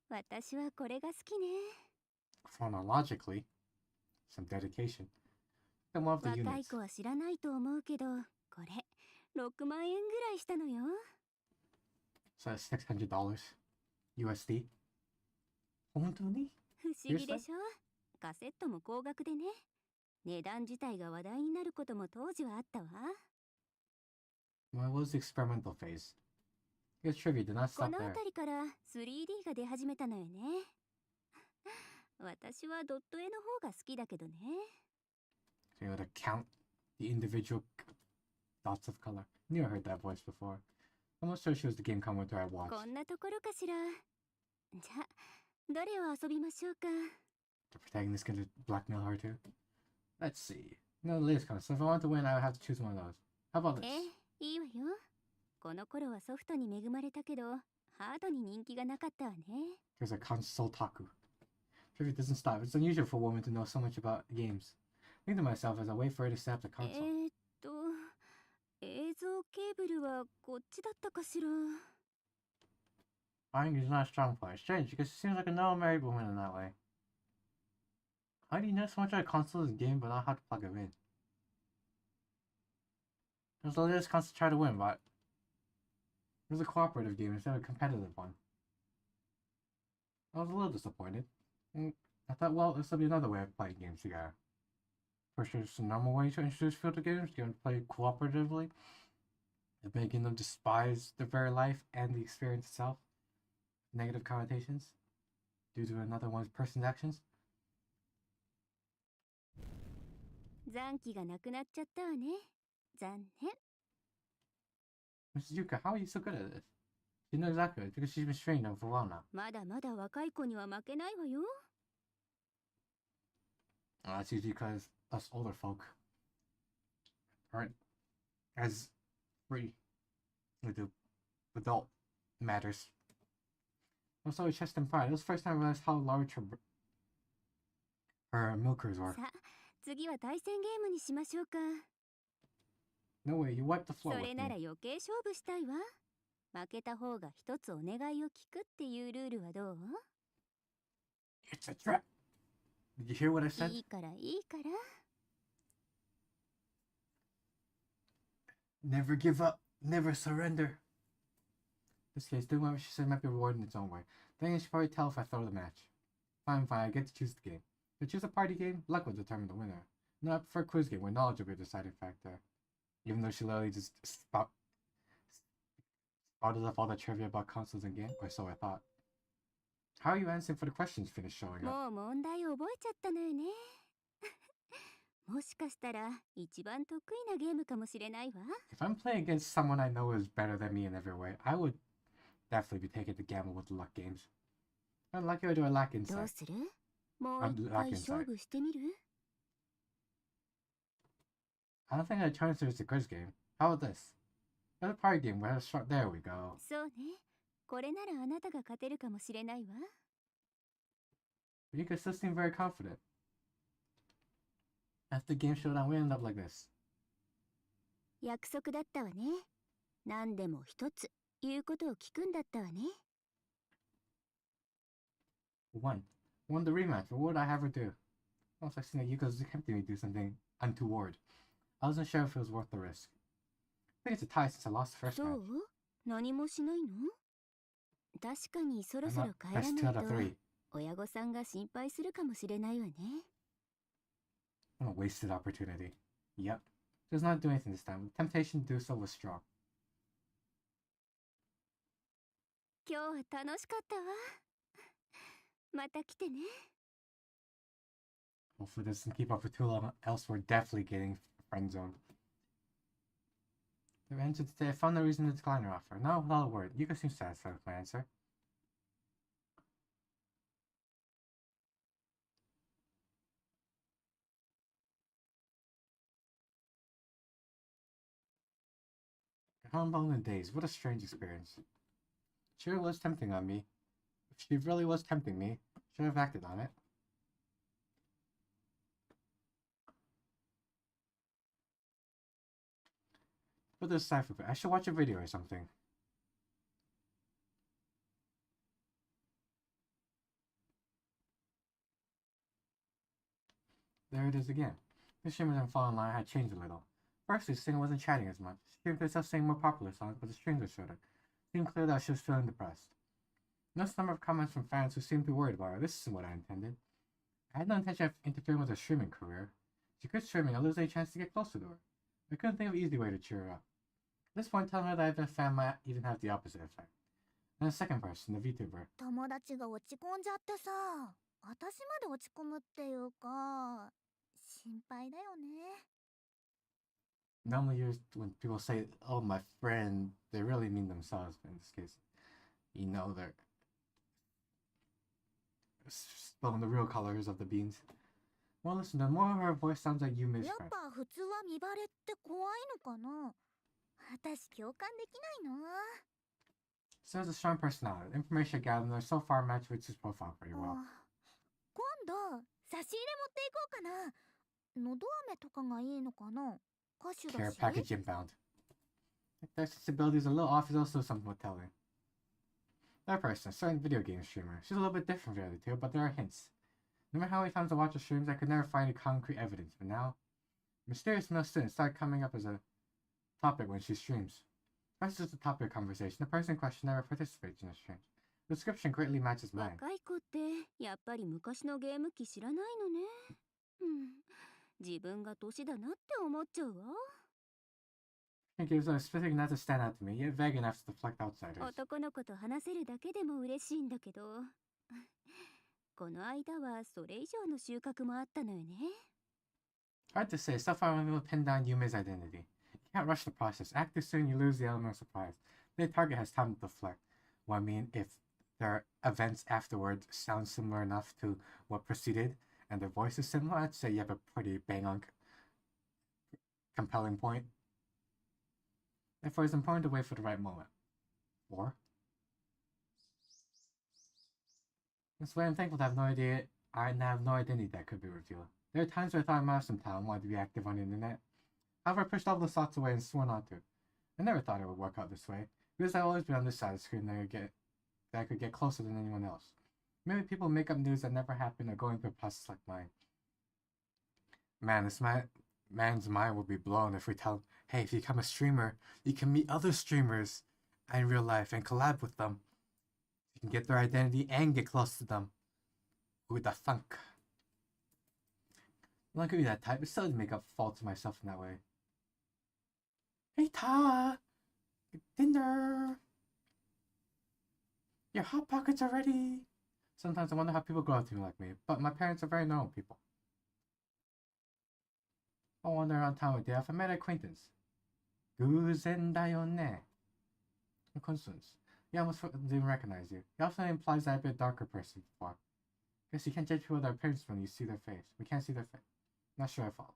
私はこれが好きね。Chronologically, some dedication. Then one of the 若い units. 子は知らないと思うけど、これ6万円ぐらいしたのよ。 So that's $600 USD. 本当に？不思議でしょ？カセットも高額でね。値段自体が話題になることも当時はあったわ。Well, it was the experimental phase. Here's trivia, did not こ stop の there. 辺りから 3D が出始めたのよね。私はドット絵の方が好きだけどね。So you able to count the individual dots of color. Knew I heard that voice before. I'm not sure she was the game commenter I watched. こんなところかしら。じゃあ、どれを遊びましょうか。 The protagonist gonna blackmail her too? Let's see. No, the latest kind of stuff. If I want to win, I would have to choose one of those. How about this? いいわよ。この頃はソフトに恵まれたけど、ハードに人気がなかったわね。 Here's a console taku. Trivia doesn't stop. It's unusual for a woman to know so much about games. I think to myself as I wait for her to set up the console. 映像ケーブルはこっちだったかしら。 Buying is not a strong point. It's strange because she seems like a normal married woman in that way. How do you know so much about consoles and game but not how to plug them in? There's the latest console to try to win, but it was a cooperative game instead of a competitive one. I was a little disappointed. I thought, well, this will be another way of playing games together. First, there's a normal way to introduce filter games, you want to play cooperatively, and making them despise the very life and the experience itself. Negative connotations due to another person's actions. 残機がなくなっちゃったわね。残念。 Mrs. Yuka, how are you so good at this? You know exactly it because she's been training them for a while now. まだまだ若い子には負けないわよ。 That's usually because us older folk aren't as free with the adult matters. Also, with chest and pride, it was the first time I realized how large her milkers were. さあ、次は対戦ゲームにしましょうか。 No way, you wiped the そ floor れ with なら me. 余計勝負したいわ。負けた方が一つお願いを聞くっていうルールはどう？ It's a trap. Did you hear what I said? いいからいいから。 Never give up, never surrender. In this case, doing whatever she said might be rewarded in its own way. Then I should probably tell if I throw the match. Fine, I get to choose the game. If I choose a party game, luck will determine the winner. No, I prefer a quiz game where knowledge will be a deciding factor. Even though she literally just spouted off all the trivia about consoles and games, or so I thought. How are you answering for the questions finished showing up? もう問題覚えちゃったのよね。もしかしたら一番得意なゲームかもしれないわ。 If I'm playing against someone I know is better than me in every way, I would definitely be taking the gamble with the luck games. I'm lucky or do I lack どう insight? する？もう I'm 一回 lacking 勝 insight. 負してみる？ I don't think I turns to a quiz game. How about this? Another party game where there we go. そうね。これならあなたが勝てるかもしれないわ。 You can still seem very confident. After the game showdown, we end up like this. 約束だったわね。何でも一つ言うことを聞くんだったわね。 Won the rematch, but what would I have her do? Well, I seen that Yuka's attempting me to do something untoward. I wasn't sure if it was worth the risk. I think it's a tie since I lost the first そう？ match. 何もしないの？確かにそろ I'm そ not ろ帰ら best 2ない out of と 3. 親御さんが心配するかもしれないわね。 What a wasted opportunity. Yep. Does not do anything this time. The temptation to do so was strong. 今日は楽しかったわ。また来てね。 Hopefully this doesn't keep up for too long, else we're definitely getting friend zoned. The answer today, I found no reason to decline her offer. Not without a word. Yuka seems satisfied with my answer. Homebound in days. What a strange experience. She really was tempting on me. If she really was tempting me, should have acted on it. Put this aside for a bit. I should watch a video or something. There it is again. The streamers and fall in line had changed a little. Firstly, the singer wasn't chatting as much. She seemed to herself singing more popular songs, but the streams showed her. It seemed clear that she was feeling depressed. Noticed a number of comments from fans who seemed to be worried about her. This isn't what I intended. I had no intention of interfering with her streaming career. She quit streaming, I'll lose any chance to get closer to her. I couldn't think of an easy way to cheer her up. At this point, telling her that I've been a fan might even have the opposite effect. And the second person, the VTuber. 友達が落ち込んじゃってさ、私まで落ち込むっていうか、心配だよね。 Normally, when people say, "Oh, my friend," they really mean themselves. But in this case, you know they're spilling the real colors of the beans. Well, listen, the more her voice sounds like Yumi's やっ friend. ぱ普通は見バレって怖いのかな。私共感できないな。 So has a strong personality. The information I gathered so far match with his profile pretty well. 今度差し入れ持っていこうかな。のど飴とかがいいのかな。歌手だ Care し。 package inbound. Dexter's ability is a little off is also something worth telling. Third person, a certain video game streamer. She's a little bit different from the other two, but there are hints. No matter how many times I watch her streams, I could never find any concrete evidence, but now, mysterious male students started coming up as a topic when she streams. That's just a topic of conversation. The person in question never participates in the streams. The description greatly matches mine. 若い子ってやっぱり昔のゲーム機知らないのね。自分が年だなって思っちゃうわ。 It gives a specific not to stand out to me, yet vague enough to deflect outsiders. 男の子と話せるだけでも嬉しいんだけど、この間はそれ以上の収穫もあったのよね。 Hard to say. So far, I'm able to pin down Yumi's identity. You can't rush the process. Act too soon, you lose the element of surprise. The target has time to deflect. Well, I mean, if their events afterwards sound similar enough to what preceded, and their voice is similar, I'd say you have a pretty bang-on compelling point. Therefore, it's important to wait for the right moment. Or, this way, I'm thankful to have no idea. I have no identity that could be revealed. There are times where I thought I might have some talent, wanted to be active on the internet. However, I pushed all those thoughts away and swore not to. I never thought it would work out this way, because I've always been on this side of the screen that I could get closer than anyone else. Maybe people make up news that never happened or going through a process like mine. Man, this man's mind will be blown if we tell him, hey, if you become a streamer, you can meet other streamers in real life and collab with them. You can get their identity and get close to them. Who the funk? I'm not gonna be that type, but still to make up faults to myself in that way. Hey Ta! Dinner! Your hot pockets are ready! Sometimes I wonder how people grow up to be like me, but my parents are very normal people. I wander around town with you. I've met an acquaintance. Guzen dayone. A coincidence. Yeah, I almost didn't recognize you. He also implies that I'd be a darker person before. Guess you can't judge people with their appearance when you see their face. We can't see their face. Not sure I follow.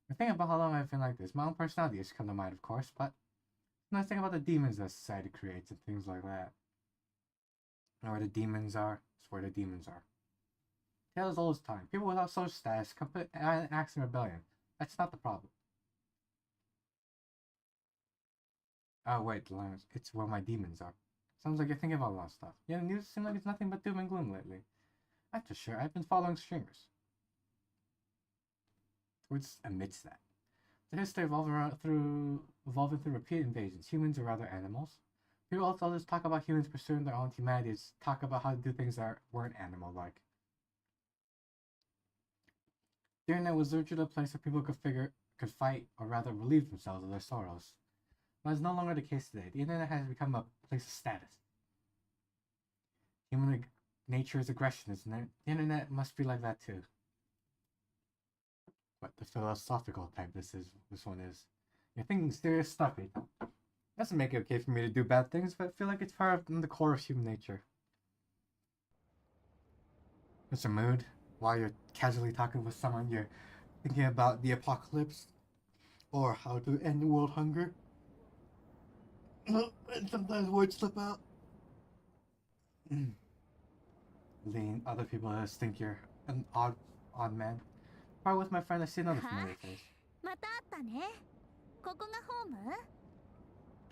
The thing about how long I've been like this, my own personality has come to mind, of course, but the nice thing about the demons that society creates and things like that. And where the demons are, it's where the demons are. Tales all this time. People without social status commit acts in rebellion. That's not the problem. Oh wait, the line is, it's where my demons are. Sounds like you're thinking about a lot of stuff. Yeah, the news seems like it's nothing but doom and gloom lately. I'm just sure I've been following streamers. Which admits that. The history evolving through repeated invasions, humans or rather animals. People also just talk about humans pursuing their own humanity, talk about how to do things that weren't animal-like. The internet was literally a place where people could fight, or rather relieve themselves of their sorrows. But it's no longer the case today. The internet has become a place of status. Human nature is aggression, isn't it? The internet must be like that too. But the philosophical type this one is. You're thinking serious stuff, Ethan. Doesn't make it okay for me to do bad things, but I feel like it's part of the core of human nature. Mr. Mood, while you're casually talking with someone, you're thinking about the apocalypse or how to end world hunger. And sometimes words slip out. Lean, other people just think you're an odd man. While with my friend, I see another familiar face.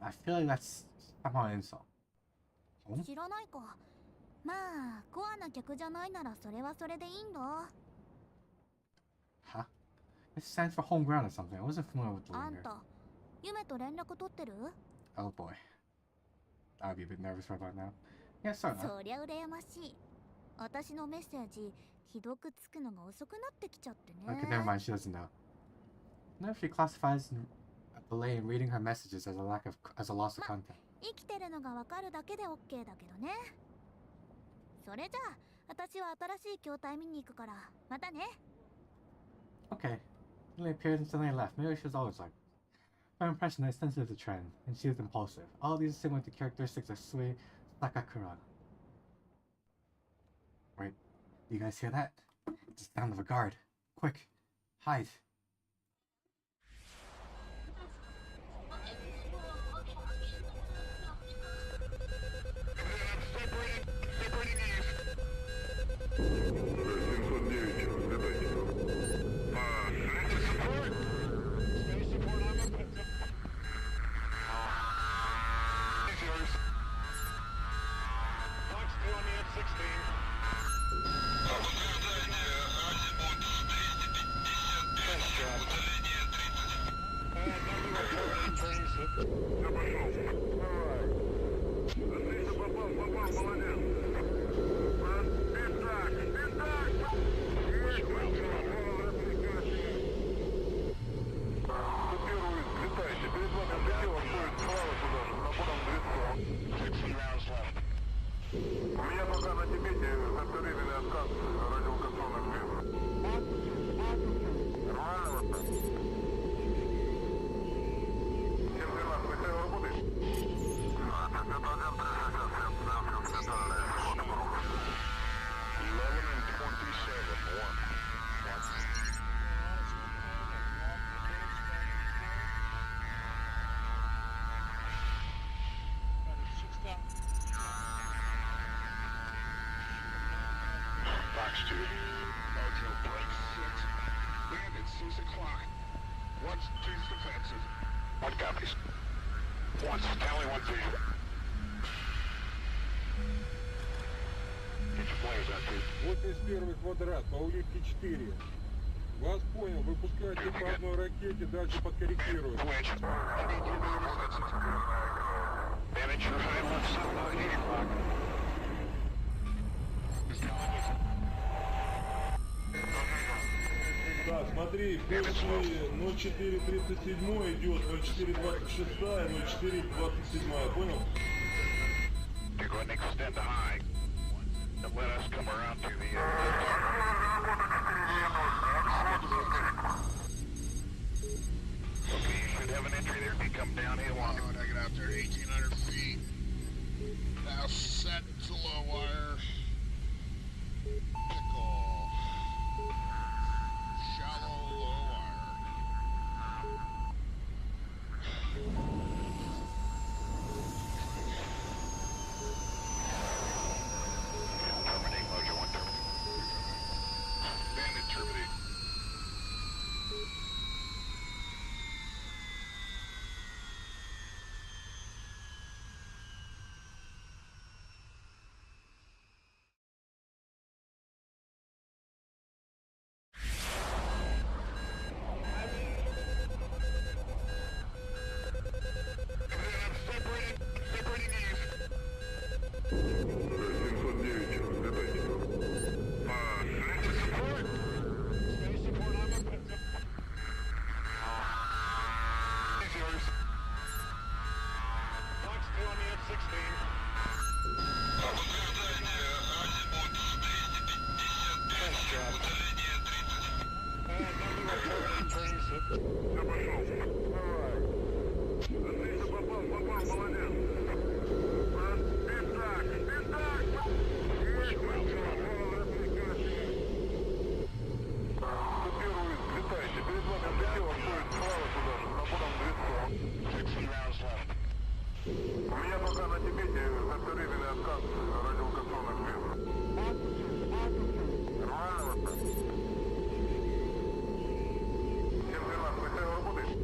I feel like that's somehow an insult. Home? Huh? It stands for home ground or something. I wasn't familiar with the linger. Oh boy. I'll be a bit nervous right about now. Yeah, sorry. Okay, never mind, she doesn't know. No, if she classifies a delay in reading her messages as a loss of content. Okay. Really appeared and suddenly left. Maybe she was always like. My impression is sensitive to trend, and she is impulsive. All these are similar to characteristics of Sui Sakakura. Wait, you guys hear that? It's the sound of a guard. Quick, hide. One copies. Once, only one for you. Get your flares out, dude. 81 квадрат, по улитке 4. Вас понял, выпускайте по одной ракете, дальше подкорректируем. Damage your high left side, 8 o'clock. Так, смотри, после 0437 идет 0426, 0427, понял? You're going to extend high and let us come around to the Я пошел. Давай. Отлично, попал, молодец. Bitc! Первый летайте. Перед вами отлетело, стоит справа туда же, на бортом 200. У меня пока на Тибете завторыйный отказ радиолокационных весов. Нормально вот так? 7-12, вы все работаете?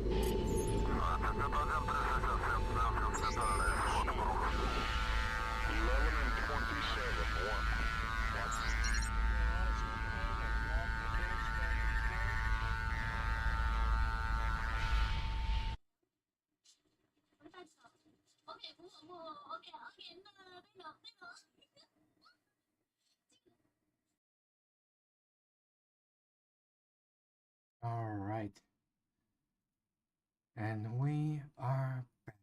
All right. And we are back.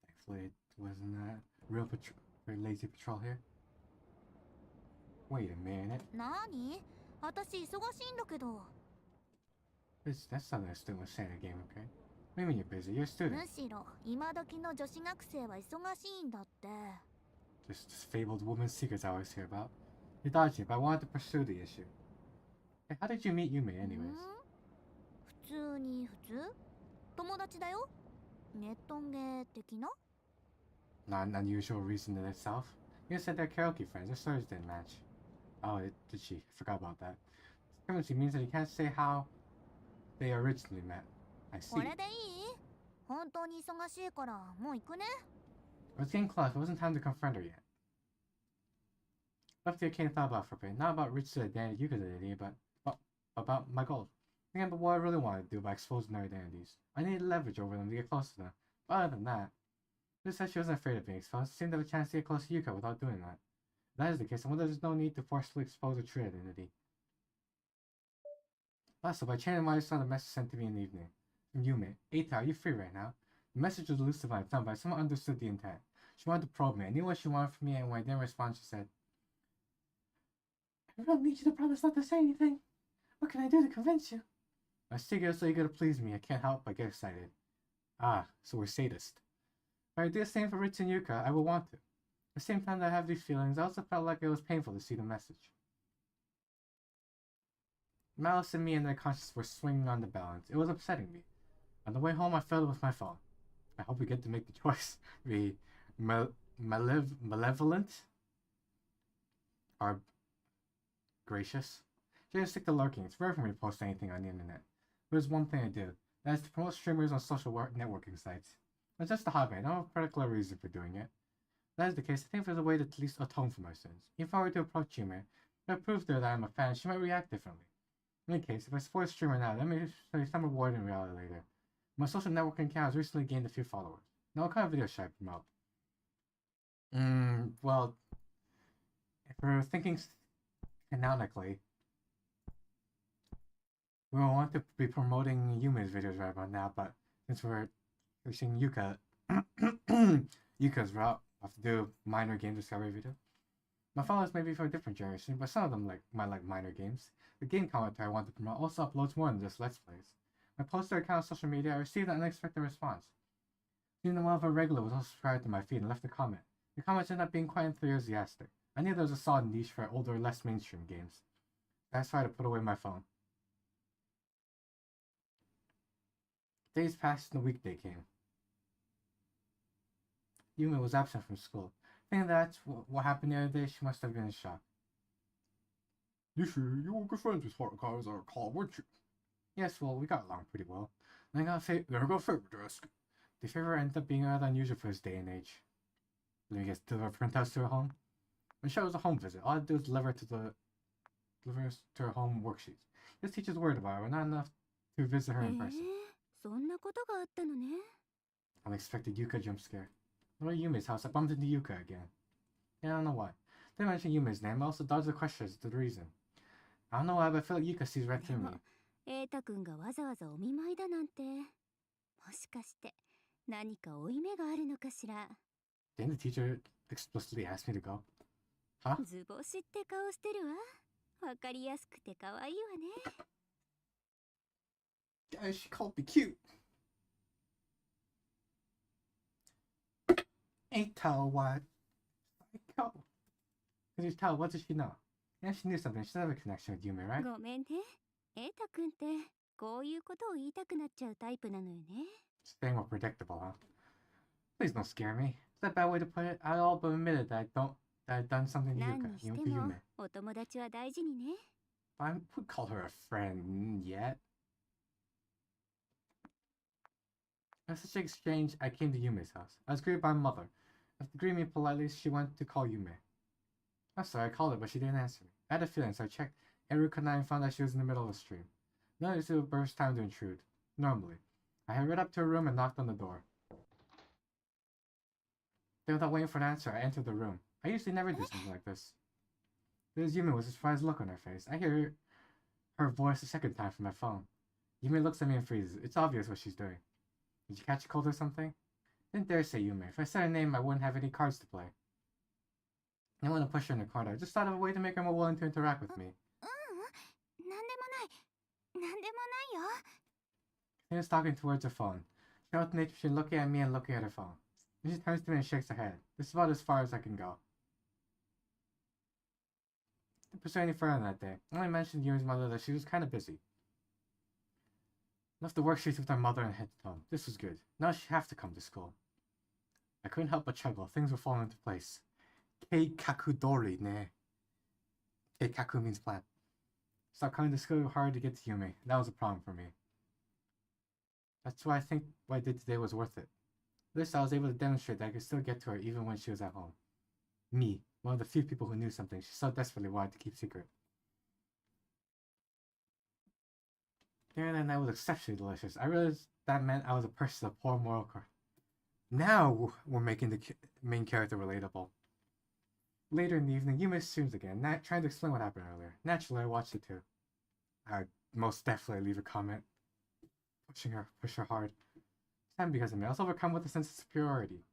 Thankfully, it wasn't a real very lazy patrol here. Wait a minute. なに？私忙しいんだけど。 That's something a student would say in a game, okay? What do you mean you're busy? You're a student. むしろ今時の女子学生は忙しいんだって。 Just this fabled woman's secrets I always hear about. You're dodging, but I wanted to pursue the issue. Hey, how did you meet Yume, anyways? 普通に普通？友達だよ。ネットンゲー的な？ Not an unusual reason in itself. You said they're karaoke friends. Their stories didn't match. Oh, did she? I forgot about that. Discrepancy means that you can't say how they originally met. I see. これでいい？本当に忙しいからもう行くね。 I was getting close. It wasn't time to confront her yet. Left the arcane thought about for a bit. Not about Rich's identity, Yuka's identity, but about my goals. Thinking about what I really wanted to do by exposing their identities. I needed leverage over them to get close to them. But other than that, Liz said she wasn't afraid of being exposed. She seemed to have a chance to get close to Yuka without doing that. If that is the case, then there's no need to forcefully expose a true identity. Also, by changing my saw the message sent to me in the evening. From Yume. Eita, are you free right now? The message was elusive and done, but someone understood the intent. She wanted to probe me. I knew what she wanted from me, and when I didn't respond, she said, I really need you to promise not to say anything. What can I do to convince you? I figured so eager to please me, I can't help but get excited. Ah, so we're sadists. If I do the same for Rich and Yuka, I will want to. At the same time that I have these feelings, I also felt like it was painful to see the message. Malice and me and their conscience were swinging on the balance. It was upsetting me. On the way home, I filled it with my phone. I hope we get to make the choice. Be malevolent or gracious. Just stick to lurking. It's rare for me to post anything on the internet. But there's one thing I do. That is to promote streamers on social networking sites. It's just a hobby. I don't have a particular reason for doing it. If that is the case, I think there's a way to at least atone for my sins. If I were to approach Yume, if I proved to her that I'm a fan, she might react differently. In any case, if I support a streamer now, that may be some reward in reality later. My social networking account has recently gained a few followers. Now, what kind of videos should I promote? Well, if we're thinking canonically, we don't want to be promoting Yume's videos right about now, but since we're seeing Yuka, Yuka's route, I'll have to do minor game discovery video. My followers may be from a different generation, but some of them might like minor games. The game commentary I want to promote also uploads more than just Let's Plays. My poster account on social media, I received an unexpected response. Even one of our regular was also subscribed to my feed and left a comment. The comments ended up being quite enthusiastic. I knew there was a solid niche for older, less mainstream games. That's why I had to put away my phone. Days passed and the weekday came. Yume was absent from school. Thinking that's what happened the other day, she must have been in shock. You sure you were good friends with Haruka, as I recall, weren't you? Yes, well, we got along pretty well. Then I got a favor to ask. The favor ended up being rather unusual for his day and age. Let me guess, deliver printouts to her home? When she was a home visit, all I had to do was deliver to her home worksheets. His teacher's worried about her, but not enough to visit her in person. そんなことがあったのね。 Unexpected Yuka jump scare. When at Yume's house, I bumped into Yuka again. Yeah, I don't know why. Didn't mention Yume's name, I also dodged the question as to the reason. I don't know why, but I feel like Yuka sees right through me. 瑛太くんがわざわざお見舞いだなんて。もしかして何か負い目があるのかしら。 Didn't the teacher explicitly ask me to go? Huh? 図星って顔してるわ。わかりやすくて可愛いわね。Guys, she called me cute. Ain't tell what. Psycho. Could you tell? What does she know? Yeah, she knew something. She doesn't have a connection with Yume, right? ごめんね。瑛太くんってこういうことを言いたくなっちゃうタイプなのよね。 Staying more predictable, huh? Please don't scare me. Is that a bad way to put it? I all but admitted that I've done something to 何 Yuka, にして to も Yume. お友達は大事にね。 I would call her a friend yet. After such an exchange, I came to Yume's house. I was greeted by my mother. After greeting me politely, she went to call Yume. I'm sorry, I called her, but she didn't answer me. I had a feeling, so I checked every corner and found that she was in the middle of a stream. Noticed it was the first time to intrude. Normally, I hurried up to her room and knocked on the door. Then, without waiting for an answer, I entered the room. I usually never do something like this. There's Yume with a surprised look on her face. I hear her voice a second time from my phone. Yume looks at me and freezes. It's obvious what she's doing. Did you catch a cold or something? Didn't dare say Yume. If I said her name, I wouldn't have any cards to play. I didn't want to push her in the corner. I just thought of a way to make her more willing to interact with me. なんでもない。なんでもないよ。 She was talking towards her phone. She alternates between looking at me and looking at her phone. Then she turns to me and shakes her head. This is about as far as I can go. I didn't pursue any further that day. I only mentioned to Yumi's mother that she was kind of busy. Left the worksheets with her mother and headed home. This was good. Now she'd have to come to school. I couldn't help but chuckle. Things were falling into place. Keikaku dori ne. Keikaku means plan. Stop coming to school hard to get to Yume. That was a problem for me. That's why I think what I did today was worth it. At least I was able to demonstrate that I could still get to her even when she was at home. Me, one of the few people who knew something she so desperately wanted to keep secret. Dinner that night was exceptionally delicious. I realized that meant I was a person of poor moral core. Now we're making the main character relatable. Later in the evening, Yume streams again, trying to explain what happened earlier. Naturally, I watched it too. I'd most definitely leave a comment. Push her hard. It's time because of me. I was overcome with a sense of superiority.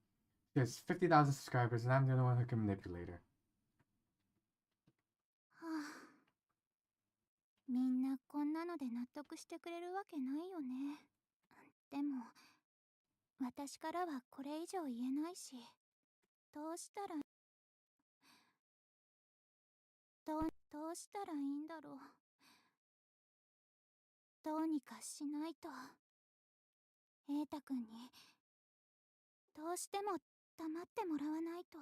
She has 50,000 subscribers, and I'm the only one who can manipulate her. はあ、みんなこんなので納得してくれるわけないよね。でも私からはこれ以上言えないし、どうしたらいいんだろう。どうにかしないと。瑛太くんにどうしても黙ってもらわないと。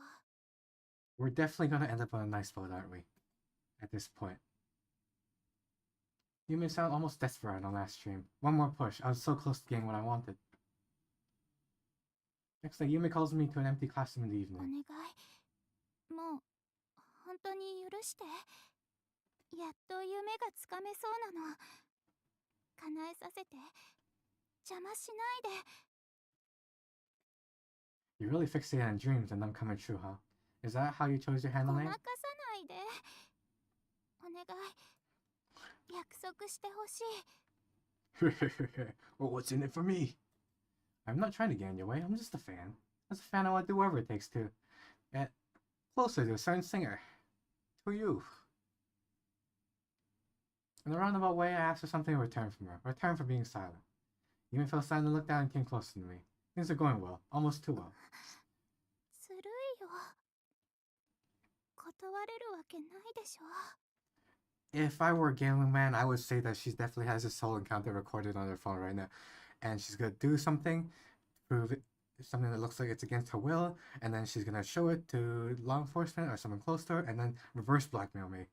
We're definitely gonna end up on a nice boat, aren't we? At this point. Yume sounded almost desperate on the last stream. One more push. I was so close to getting what I wanted. Next day, Yume calls me to an empty classroom in the お evening. 願い、もう本当に許して。やっと夢がつかめそうなの。叶えさせて。邪魔しないで。 You're really fixated on dreams and them coming true, huh? Is that how you chose your ご handle ま name? かさないで。お願い。約束してほしい。 Well, what's in it for me? I'm not trying to get in your way. I'm just a fan. As a fan, I want to do whatever it takes to get closer to a certain singer. To you. In a roundabout way, I asked for something in return from her. A return for being silent. Yume fell silent and looked down and came closer to me. Things are going well. Almost too well. ずるいよ。断れるわけないでしょ。 If I were a gambling man, I would say that she definitely has a soul encounter recorded on her phone right now. And she's gonna do something, prove it, something that looks like it's against her will, and then she's gonna show it to law enforcement or someone close to her, and then reverse blackmail me.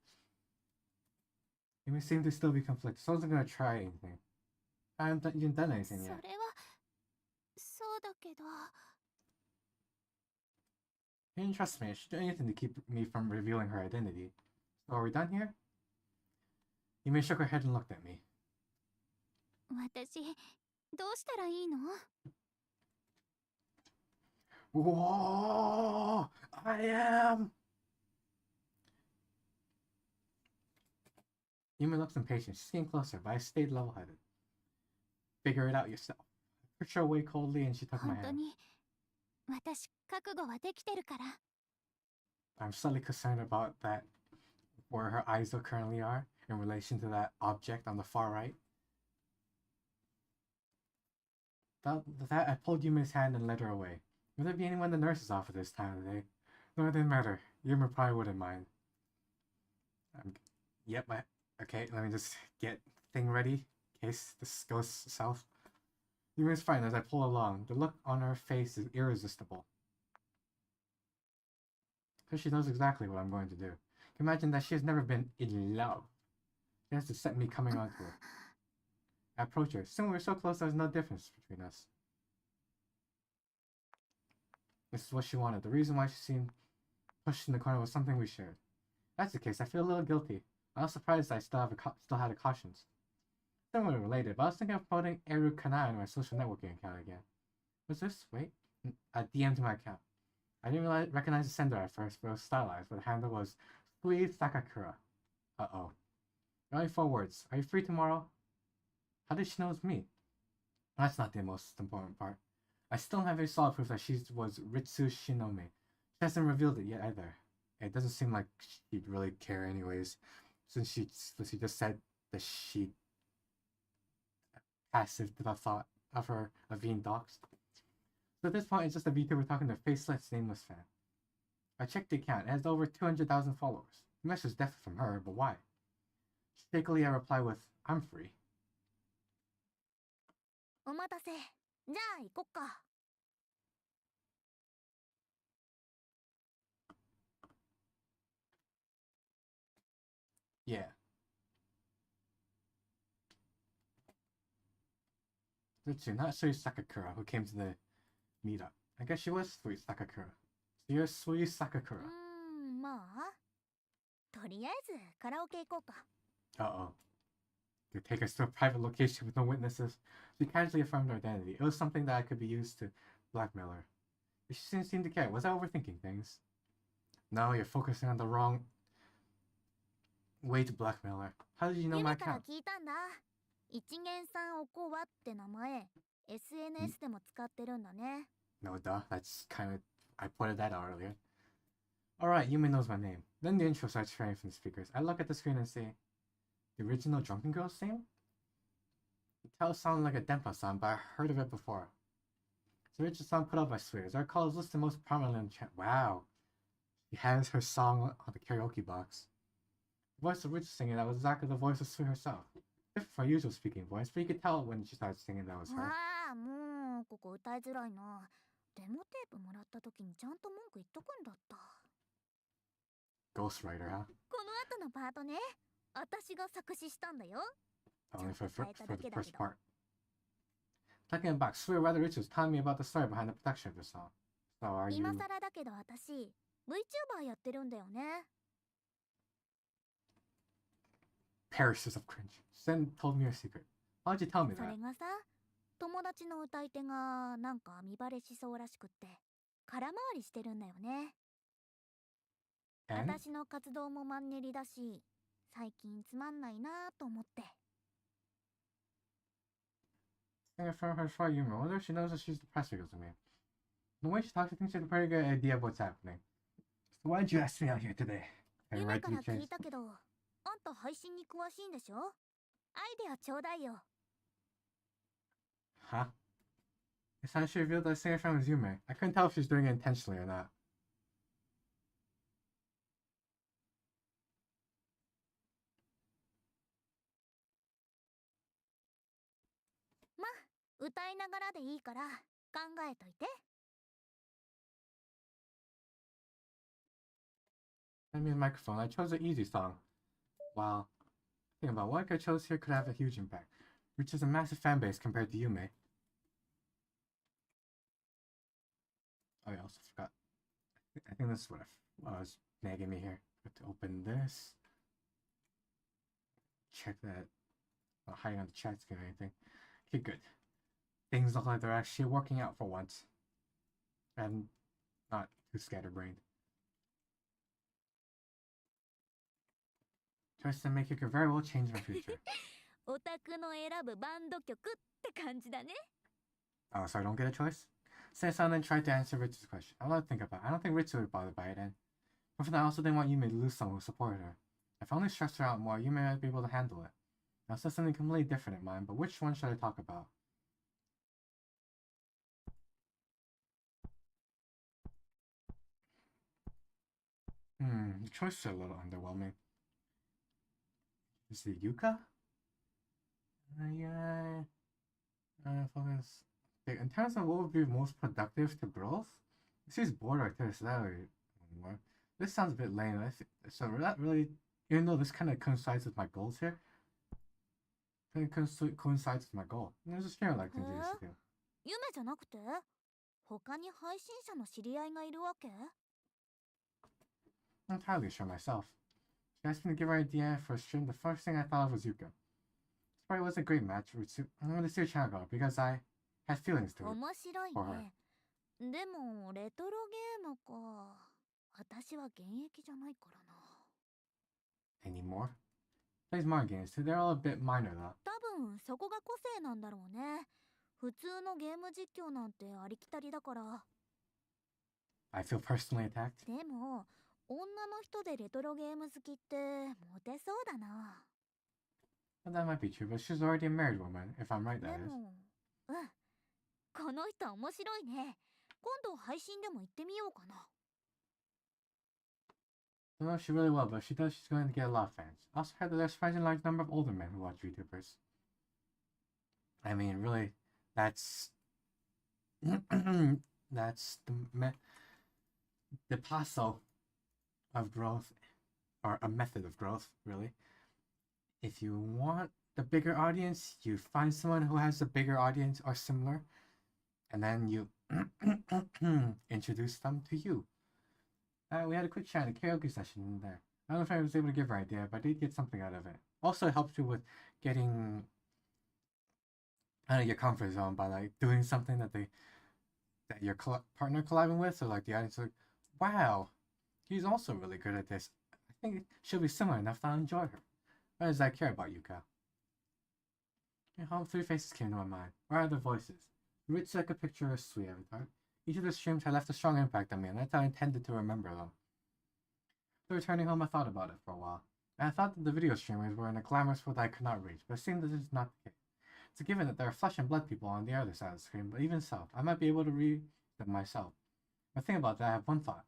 You may seem to still be conflicted. So I wasn't gonna try anything. I haven't even done そ anything れ yet. はそうだけど。 She didn't trust me. She did anything to keep me from revealing her identity. So are we done here? Yume shook her head and looked at me. 私どうしたらいいの？ Whoa! I am! Yume looks impatient. She's getting closer, but I stayed level-headed. Figure it out yourself. I pushed her away coldly and she took my 本当 hand. に私覚悟はできてるから。 I'm slightly concerned about that, where her eyes currently are in relation to that object on the far right. that, I pulled Yume's hand and led her away. Would there be anyone in the nurse's office this time of the day? No, it didn't matter. Yume probably wouldn't mind. Yep, okay, let me just get thing ready in case this goes south. Yume's fine as I pull along. The look on her face is irresistible. Because she knows exactly what I'm going to do. Imagine that she has never been in love. She has to set me coming onto her. I approach her. Soon we're so close there's no difference between us. This is what she wanted. The reason why she seemed pushed in the corner was something we shared. If that's the case, I feel a little guilty. I was surprised I still had a cautions. Somewhat related, but I was thinking of promoting Eru Kanai on my social networking account again. What's this? Wait. A DM to my account. I didn't recognize the sender at first, but it was stylized, but the handle was Sui Sakakura. Uh-oh. Only 4 words. Are you free tomorrow? How did she know it's me? That's not the most important part. I still don't have any solid proof that she was Ritsu Shinome. She hasn't revealed it yet either. It doesn't seem like she'd really care anyways, since she just said that she passive to the thought of her of being doxxed. So at this point, it's just a VTuber talking to a faceless, nameless fan. I checked the account. It has over 200,000 followers. The message is definitely from her, but why? Shakily, I reply with, I'm free. お待たせ。じゃあ行こっか。Yeah. Ritsu, not Sui Sakakura, who came to the meetup. I guess she was Sui Sakakura. So you're Sui Sakakura. まあ。とりあえずカラオケ行こうか。Uh-oh. Could take us to a private location with no witnesses. She casually affirmed her identity. It was something that could be used to blackmail her. But she didn't seem to care. Was I overthinking things? No, you're focusing on the wrong way to blackmail her. How did you know my ユメから account? 聞いたんだ。一元さんおこわって名前、SNS でも使ってるんだね。No, duh. That's kind of... I pointed that out earlier. Alright, Yume knows my name. Then the intro starts fairing from the speakers. I look at the screen and say, the original Drunken Girls theme? The title sounded like a Denpa song, but I heard of it before. It's the original song put out by Sui. As I recall, it's listed most prominently in the chat. Wow. She has her song on the karaoke box. The voice of Rich singing that was exactly the voice of Sui herself. Different from her usual speaking voice, but you could tell when she started singing that was her. ああ、もうここ歌いづらいな。デモテープもらった時にちゃんと文句言っとくんだった。Ghostwriter, huh? この後のパートね、私が作詞したんだよ。 Only for the first part. Talking about Sui, rather Rich was telling me about the story behind the production of the song. So are you... 今更だけど私、VTuber やってるんだよね。Parishes of cringe. Sen told me your secret. Why'd you tell me そ that? れがさ、友達の歌い手がなんか見バレしそうらしくって、空回りしてるんだよね。 And? 私の活動もマンネリだし、最近つまんないなと思って。 I found her for humor. I wonder if she knows that she's depressed because of me. The way she talks, I think she has a pretty good idea of what's happening. So why did you ask me out here today? I 夢 write か to ら you 聞いたけど、あんた配信に詳しいんでしょ？アイデアちょうだいよ。 Huh? It's how she revealed that singer friend was Yume. I couldn't tell if she was doing it intentionally or not. ま、歌いながらでいいから考えといて。 Send me the microphone. I chose an easy song. Wow. Think about what I chose here could have a huge impact. Which is a massive fan base compared to Yume. Oh yeah, I also forgot. I think this is what was nagging me here. Have to open this. Check that. Not hiding on the chat screen or anything. Okay, good. Things look like they're actually working out for once. I'm not too scatterbrained. Choices to make it could very well change my future. オタクの選ぶバンド曲って感じだね。 Oh, so I don't get a choice? Seisan then tried to answer Ritsu's question. I want to think about it. I don't think Ritsu would bother by it then. But for that, I also didn't want Yume to lose someone who supported her. If I only stressed her out more, Yume might be able to handle it. I also have something completely different in mind, but which one should I talk about? The choices are a little underwhelming. Is it Yuka? Yeah. Focus. Okay, in terms of what would be most productive to growth, she's bored right there, so that would be more. This sounds a bit lame. So that really, even though this kind of coincides with my goals here, it coincides with my goal. There's a streamer like Ningyō too. 夢じゃなくて他に配信者の知り合いがいるわけ？ I'm not entirely sure myself. She asked me to give her idea for a stream. The first thing I thought of was Yuka. This probably wasn't a great match. I'm going to see her channel go because I had feelings to it. 面白い for her. ね。でもレトロゲームか。私は現役じゃないからな。Anymore? Plays more games too. They're all a bit minor though. 多分そこが個性なんだろうね。普通のゲーム実況なんてありきたりだから。 I feel personally attacked. でも女の人でレトロゲーム好きってモテそうだな。 Well, that might be true, but she's already a married woman, if I'm right, で that is. もこの人面白いね。今度配信でも行ってみようかな。 I don't know if she really will, but if she does, she's going to get a lot of fans. I also heard that there's a surprisingly large number of older men who watch YouTubers. I mean, really, that's that's the paso of growth, or a method of growth, really. If you want the bigger audience, you find someone who has a bigger audience or similar, and then you introduce them to you. We had a quick chat, a karaoke session in there. I don't know if I was able to give her idea, but I did get something out of it. Also, it helps you with getting out of your comfort zone by like doing something that your partner collabing with, so like the audience is like, wow, he's also really good at this. I think she'll be similar enough that I'll enjoy her. Why does I care about Yuka? Three faces came to my mind. Where are their voices? Rich like a picture of a sweet avatar. Each of the streams had left a strong impact on me, and that's how I intended to remember them. After returning home, I thought about it for a while. And I thought that the video streamers were in a glamorous world I could not reach, but it seemed that this is not the case. It's a given that there are flesh and blood people on the other side of the screen, but even so, I might be able to read them myself. When I think about that, I have one thought.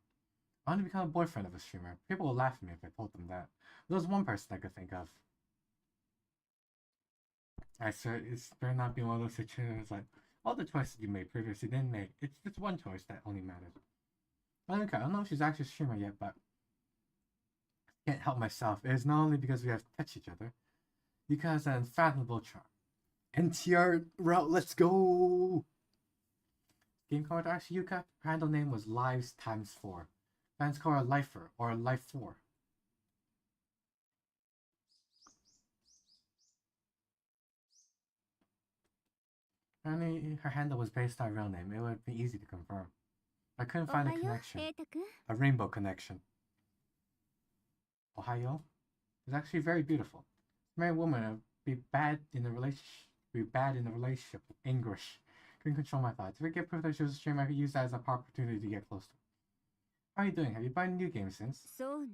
I want to become a boyfriend of a streamer. People will laugh at me if I told them that. But there's one person I could think of. I said, it's better not be one of those situations like, all the choices you made previously didn't make. It's just one choice that only matters. I don't know if she's actually a streamer yet, but I can't help myself. It is not only because we have touched each other, because an unfathomable charm. NTR route, let's go! Game card actually Yuka. Her handle name was Lives times 4. Fans call her Lifer or Life 4. Apparently, her handle was based on her real name. It would be easy to confirm. I couldn't find a connection. A rainbow connection. Ohio? It's actually very beautiful. A married woman would be bad in the relationship. English. Couldn't control my thoughts. If I get proof that she was a streamer, I could use that as an opportunity to get close to her. How are you doing? Have you bought a new game since? そうね。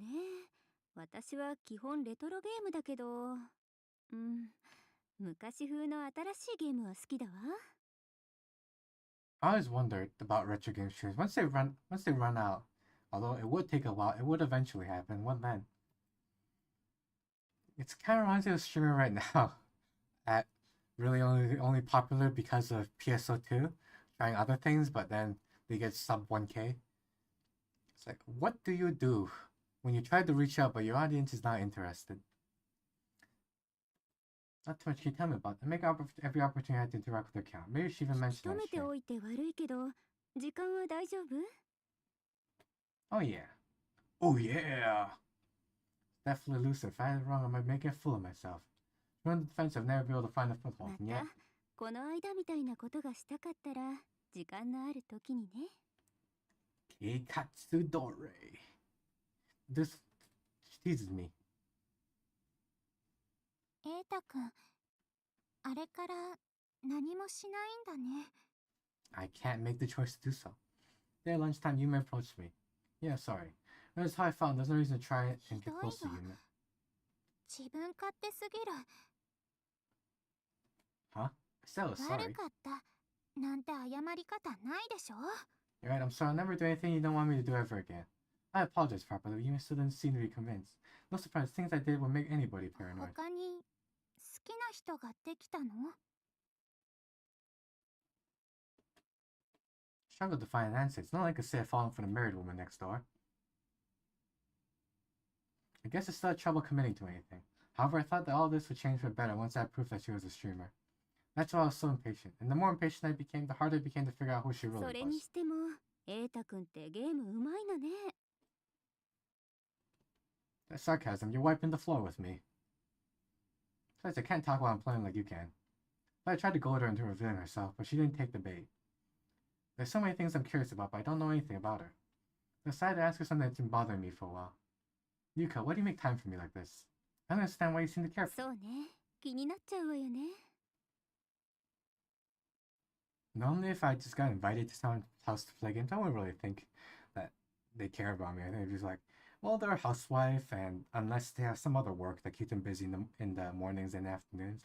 私は基本レトロゲームだけど、昔風の新しいゲームは好きだわ。I always wondered about retro game streams. Once they run out, although it would take a while, it would eventually happen. What then? It's kind of reminds me of a streamer right now, at really only popular because of PSO2, trying other things, but then they get sub 1K. It's like, what do you do when you try to reach out, but your audience is not interested? Not too much can you tell me about that. Make every opportunity I had to interact with their account. Maybe she even mentioned 止 that めて shit. おいて悪いけど、時間は大丈夫？ Oh yeah. Oh yeah! Definitely elusive. If I had it wrong, I might make a fool of myself. On the defense, I've never been able to find a ま foothold, た and yet... この間みたいなことがしたかったら、時間のある時にね。Keikatsudore. This teases me. 瑛太くん、あれから何もしないんだね。I can't make the choice to do so. There at lunchtime, Yume approached me. Yeah, sorry. Notice how I found there's no reason to try it and get close to Yume. 自分勝手すぎる。 Huh? I said I was sorry. 悪かったなんて謝り方ないでしょ。 You're right, I'm sorry. I'll never do anything you don't want me to do ever again. I apologize, Papa, but you still didn't seem to be convinced. No surprise, things I did would make anybody paranoid. 他に好きな人ができたの？ Struggled to find an answer. It's not like I could say I've fallen for the married woman next door. I guess it's still had trouble committing to anything. However, I thought that all this would change for the better once I had proof that she was a streamer. That's why I was so impatient. And the more impatient I became, the harder it became to figure out who she そ really れに was. しても瑛太くんってゲームうまいのね。 That's sarcasm. You're wiping the floor with me. Besides, I can't talk while I'm playing like you can. I tried to goad her into revealing herself, but she didn't take the bait. There's so many things I'm curious about, but I don't know anything about her. I decided to ask her something that's been bothering me for a while. Yuka, why do you make time for me like this? I don't understand why you seem to care for me. そうね、気になっちゃうわよね。 Normally, if I just got invited to someone's house to play games, I wouldn't really think that they care about me. I think they're just like, well, they're a housewife, and unless they have some other work that keeps them busy in the mornings and afternoons,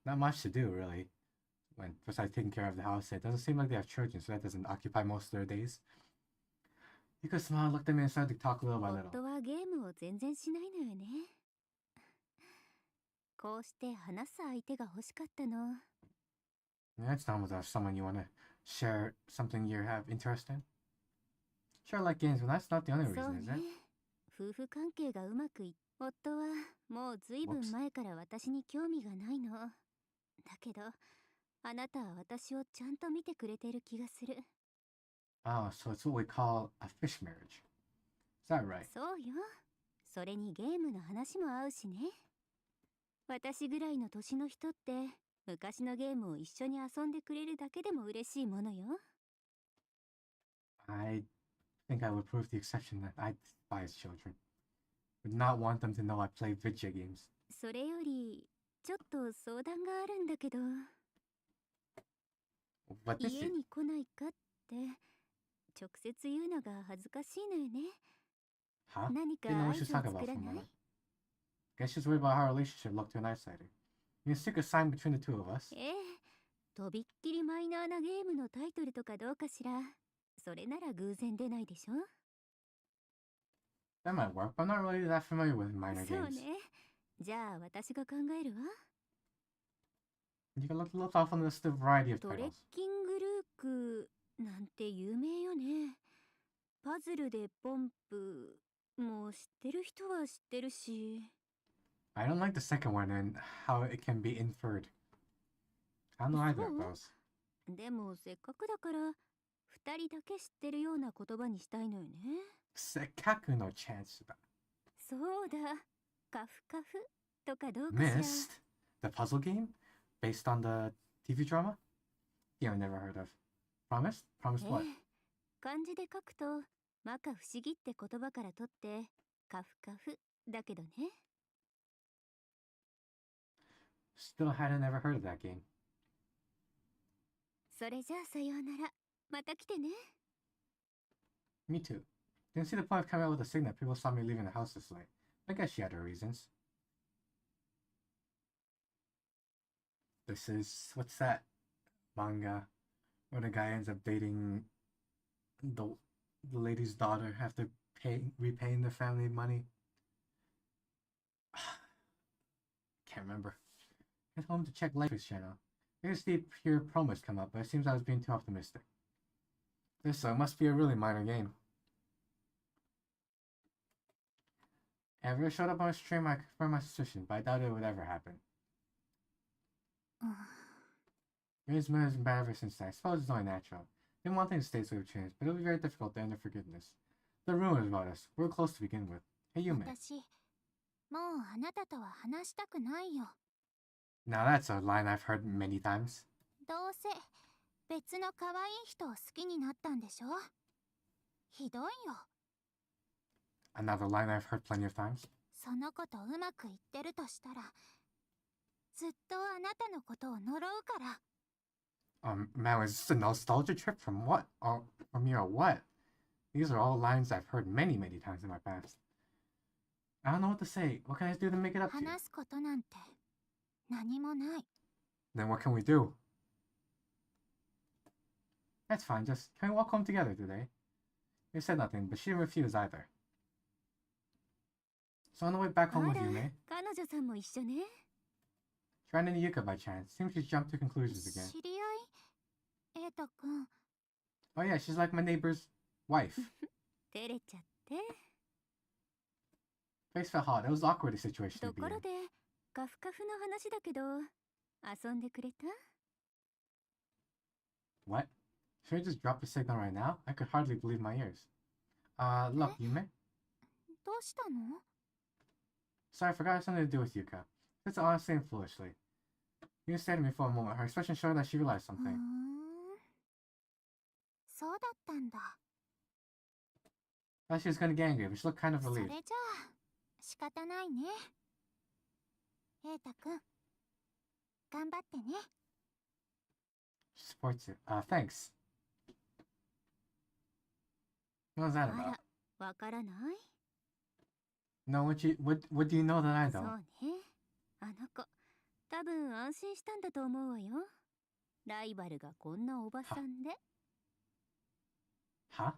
not much to do, really. When besides taking care of the house, it doesn't seem like they have children, so that doesn't occupy most of their days. Yuka smiled, looked at me, and started to talk little by little. 夫はゲームを全然しないのよね。こうして話す相手が欲しかったの。 That's not with someone you want to share something you have interest in. Sure, I like games, but that's not the only そう reason, is ね it?。夫婦関係がうまくいっ夫はもうずいぶん前から私に興味がないの。だけどあなたは私をちゃんと見てくれてる気がする。 Oh, so it's what we call a fish marriage. Is that right? そうよ。それにゲームの話も合うしね。私ぐらいの年の人って昔のゲームを一緒に遊んでくれるだけでも嬉しいものよ。 I think I would prove the exception that I despise children. Would not want them to know I play video games. それよりちょっと相談があるんだけど、 What is 家 it? に来ないかって直接言うのが恥ずかしいのよね。 Huh? 何か Didn't know 合 what 図 she を was talking 作 about ら for a ない？ moment. Guess she's worried about how our relationship looked to an outsider. You can stick a sign between the two of us. ええ、とびっきりマイナーなゲームのタイトルとかどうかしら。それなら偶然出ないでしょ。 That might work, but I'm not really that familiar with minor そう games. ね。じゃあ私が考えるわ。 You can look off on the list of variety of トレッ titles. キングルークなんて有名よね。パズルでポンプもう知ってる人は知ってるし。 I don't like the second one and how it can be inferred. I don't know either of those. でもせっかくだから二人だけ知ってるような言葉にしたいのよね。 Sekaku no chance. そうだ。カフカフとかどうかしら。 Missed? The puzzle game? Based on the TV drama? Yeah, I've never heard of. Promised? Promised what? 漢字で書くと摩訶不思議って言葉から取ってカフカフだけどね。 Still hadn't ever heard of that game. それじゃあさようなら。また来てね。 Me too. Didn't see the point of coming out with a sign that people saw me leaving the house this late. I guess she had her reasons. This is, what's that manga where the guy ends up dating the lady's daughter after repaying the family money? Can't remember. I told him to check Life's channel. I guess the pure promos come up, but it seems I was being too optimistic. This must be a really minor game. Ever showed up on a stream, I confirm my suspicion, but I doubt it would ever happen. His mood has been bad ever since then. I suppose it's only natural. Didn't want things to stay so we've changed, but it'll be very difficult to end their forgiveness. The rumors about us. We were close to begin with. Hey, Yume. 私もうあなたとは話したくないよ。 Now that's a line I've heard many times. どうせ別の可愛い人を好きになったんでしょ。ひどいよ。 Another line I've heard plenty of times. その子とうまくいってるとしたらずっとあなたのことを呪うから。 Man, is this a nostalgia trip from what? Or from me or what? These are all lines I've heard many, many times in my past. I don't know what to say. What can I do to make it up to you? 話すことなんて何もない。 Then what can we do? That's fine, just can we walk home together today? You said nothing, but she didn't refuse either. So on the way back あ home ら with Yume, 彼女さんも一緒ね。 she ran into Yuka by chance. Seems she's jumped to conclusions again. 知り合い？瑛太くん。 Oh yeah, she's like my neighbor's wife. 照れちゃって。 Face felt hot. It was awkward a situation と to be ころ in. でカフカフの話だけど遊んでくれた？ What? Should I just drop the signal right now? I could hardly believe my ears. Look, Yume. どうしたの？ Sorry, I forgot I had something to do with Yuka. It's honestly and foolishly. You stared at me for a moment, her expression showed that she realized ふー something. ん。そうだったんだ。 Thought she was gonna get angry, but she looked kind of それ relieved. じゃあ仕方ないね。瑛太くん。頑張ってね。 She supports it. Thanks. What was that あ about? ら、わからない？ No, what do you know that I そう don't? ね。あの子、多分安心したんだと思うわよ。ライバルがこんなおばさんで。 Huh?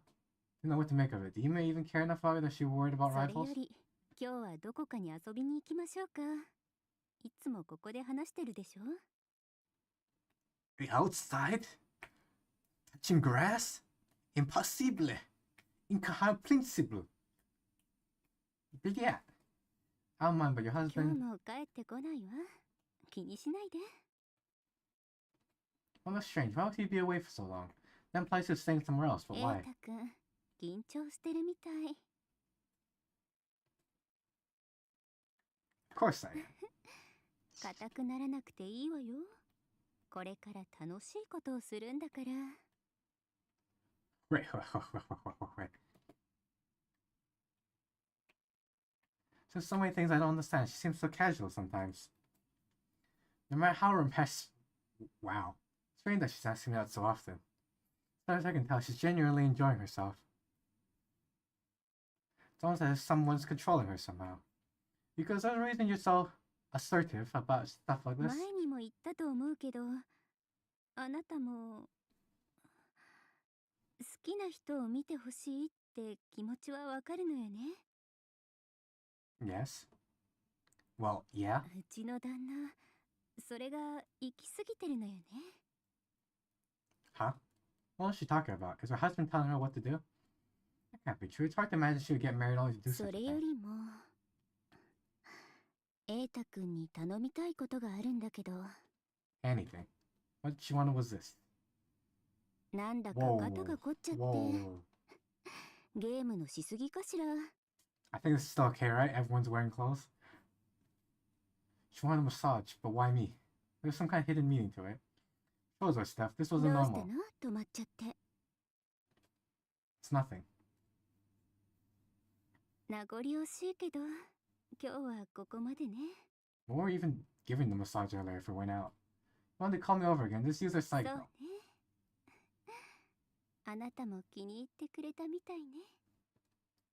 Didn't know what to make of it. Do you even care enough about it that she worried about それ rivals? より、今日はどこかに遊びに行きましょうか。いつもここで話してるでしょ。 The outside? Touching grass? Impossible. Incomprehensible. But yeah. I don't mind, but your 今日 husband... も帰ってこないわ。気にしないで。 Well, that's strange. Why would he be away for so long? Then place he was staying somewhere else, but 瑛 why? 太くん、緊張してるみたい。 Of course I am. 硬くならなくていいわよ。これから楽しいことをするんだから。 Wait. There's so many things I don't understand. She seems so casual sometimes. No matter how impressed... Wow. It's strange that she's asking me out so often. As far as I can tell, she's genuinely enjoying herself. It's almost as if someone's controlling her somehow. Because there's a reason you're so assertive about stuff like this. 前にも言ったと思うけど、あなたも好きな人を見てほしいって気持ちはわかるのよね。 Yes. Well, yeah. うちの旦那、それが行き過ぎてるのよね。 Huh? What is she talking about? Is her husband telling her what to do? That can't be true. It's hard to imagine she would get married only to do そ such a れよ thing. りも、瑛太くんに頼みたいことがあるんだけど、 Anything. What she wanted was this. なんだか Whoa. 肩が凝っちゃって、 Whoa. ゲームのしすぎかしら。 I think this is still okay, right? Everyone's wearing clothes. She wanted a massage, but why me? There's some kind of hidden meaning to it. Shows her stuff. This どう wasn't したの？ normal. 止まっちゃって。 It's nothing. 名残惜しいけど、今日はここまでね。 We weren't even giving the massage earlier if we went out. You wanted to call me over again. Just use her そう site ね though.。あなたも気に入ってくれたみたいね。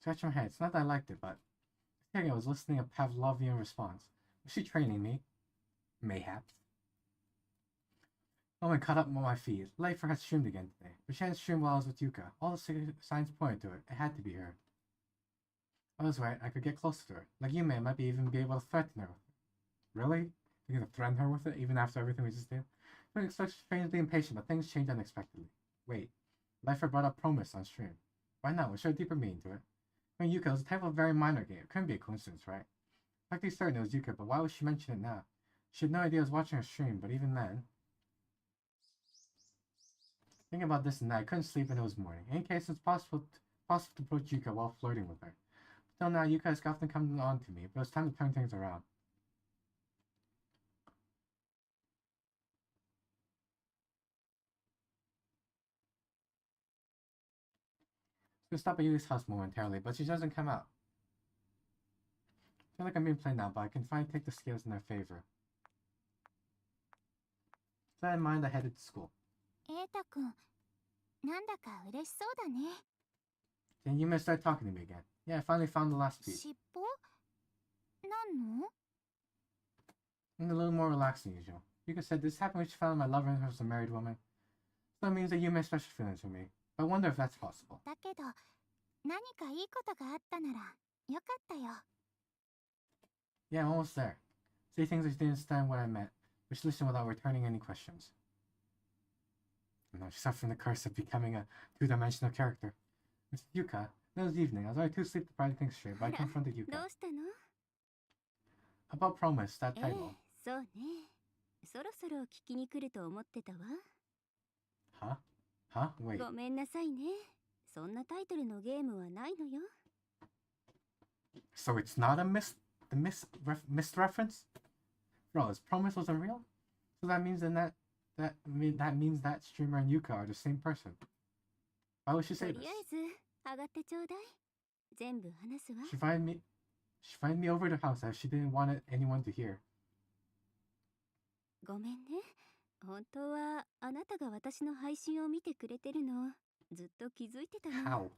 Scratch my head. It's not that I liked it, but I think I was listening a Pavlovian response. Was she training me? Mayhaps. Someone caught up on my feed. Life had streamed again today, but she hadn't streamed while I was with Yuka. All the signs pointed to it. It had to be her. I was right. I could get closer to her. Like you may, might be even be able to threaten her with it. Really? You're gonna threaten her with it, even after everything we just did? I didn't expect strangely impatient, but things changed unexpectedly. Wait. Life had brought up promise on stream. Why not? Was there a deeper meaning to it? I mean, Yuka was a type of very minor game. It couldn't be a coincidence, right? Practically certain it was Yuka, but why would she mention it now? She had no idea I was watching her stream, but even then... Thinking about this and that, I couldn't sleep and it was morning. In any case, it's possible to approach Yuka while flirting with her. Till now, Yuka has often come on to me, but it's time to turn things around. So stop at Yuli's house momentarily, but she doesn't come out. I feel like I'm being played now, but I can finally take the scales in their favor. With that in mind, I headed to school. 瑛太くん、なんだか嬉しそうだね。 Then Yuma started talking to me again. Yeah, I finally found the last piece. 尻尾？何の？ And a little more relaxed than usual. Yuka said this happened when she found my lover was a married woman. So that means that Yuma has special feelings for me. But I wonder if that's possible. だけど、何かいいことがあったならよかったよ。Yeah, I'm almost there. Say things like you didn't understand what I meant. Just listen without returning any questions. No, she's suffering the curse of becoming a two-dimensional character. It's Yuka. It was evening. I was already too sleep-deprived to think straight, but I confronted ど Yuka. うしたの？ About Promise, that ええ、 title. そうね。そろそろ聞きに来ると思ってたわ。 Huh? Huh? Wait. ごめんなさいね。そんなタイトルのゲームはないのよ。 So it's not a missed reference? Bro, his Promise wasn't real? So that means then that means that streamer and Yuka are the same person. Why would she と say り this? あえず上がってちょうだい。全部話すわ。 She invited me over to her house as she didn't want anyone to hear. ごめんね。本当はあなたが私の配信を見てくれてるのずっと気づいてたの。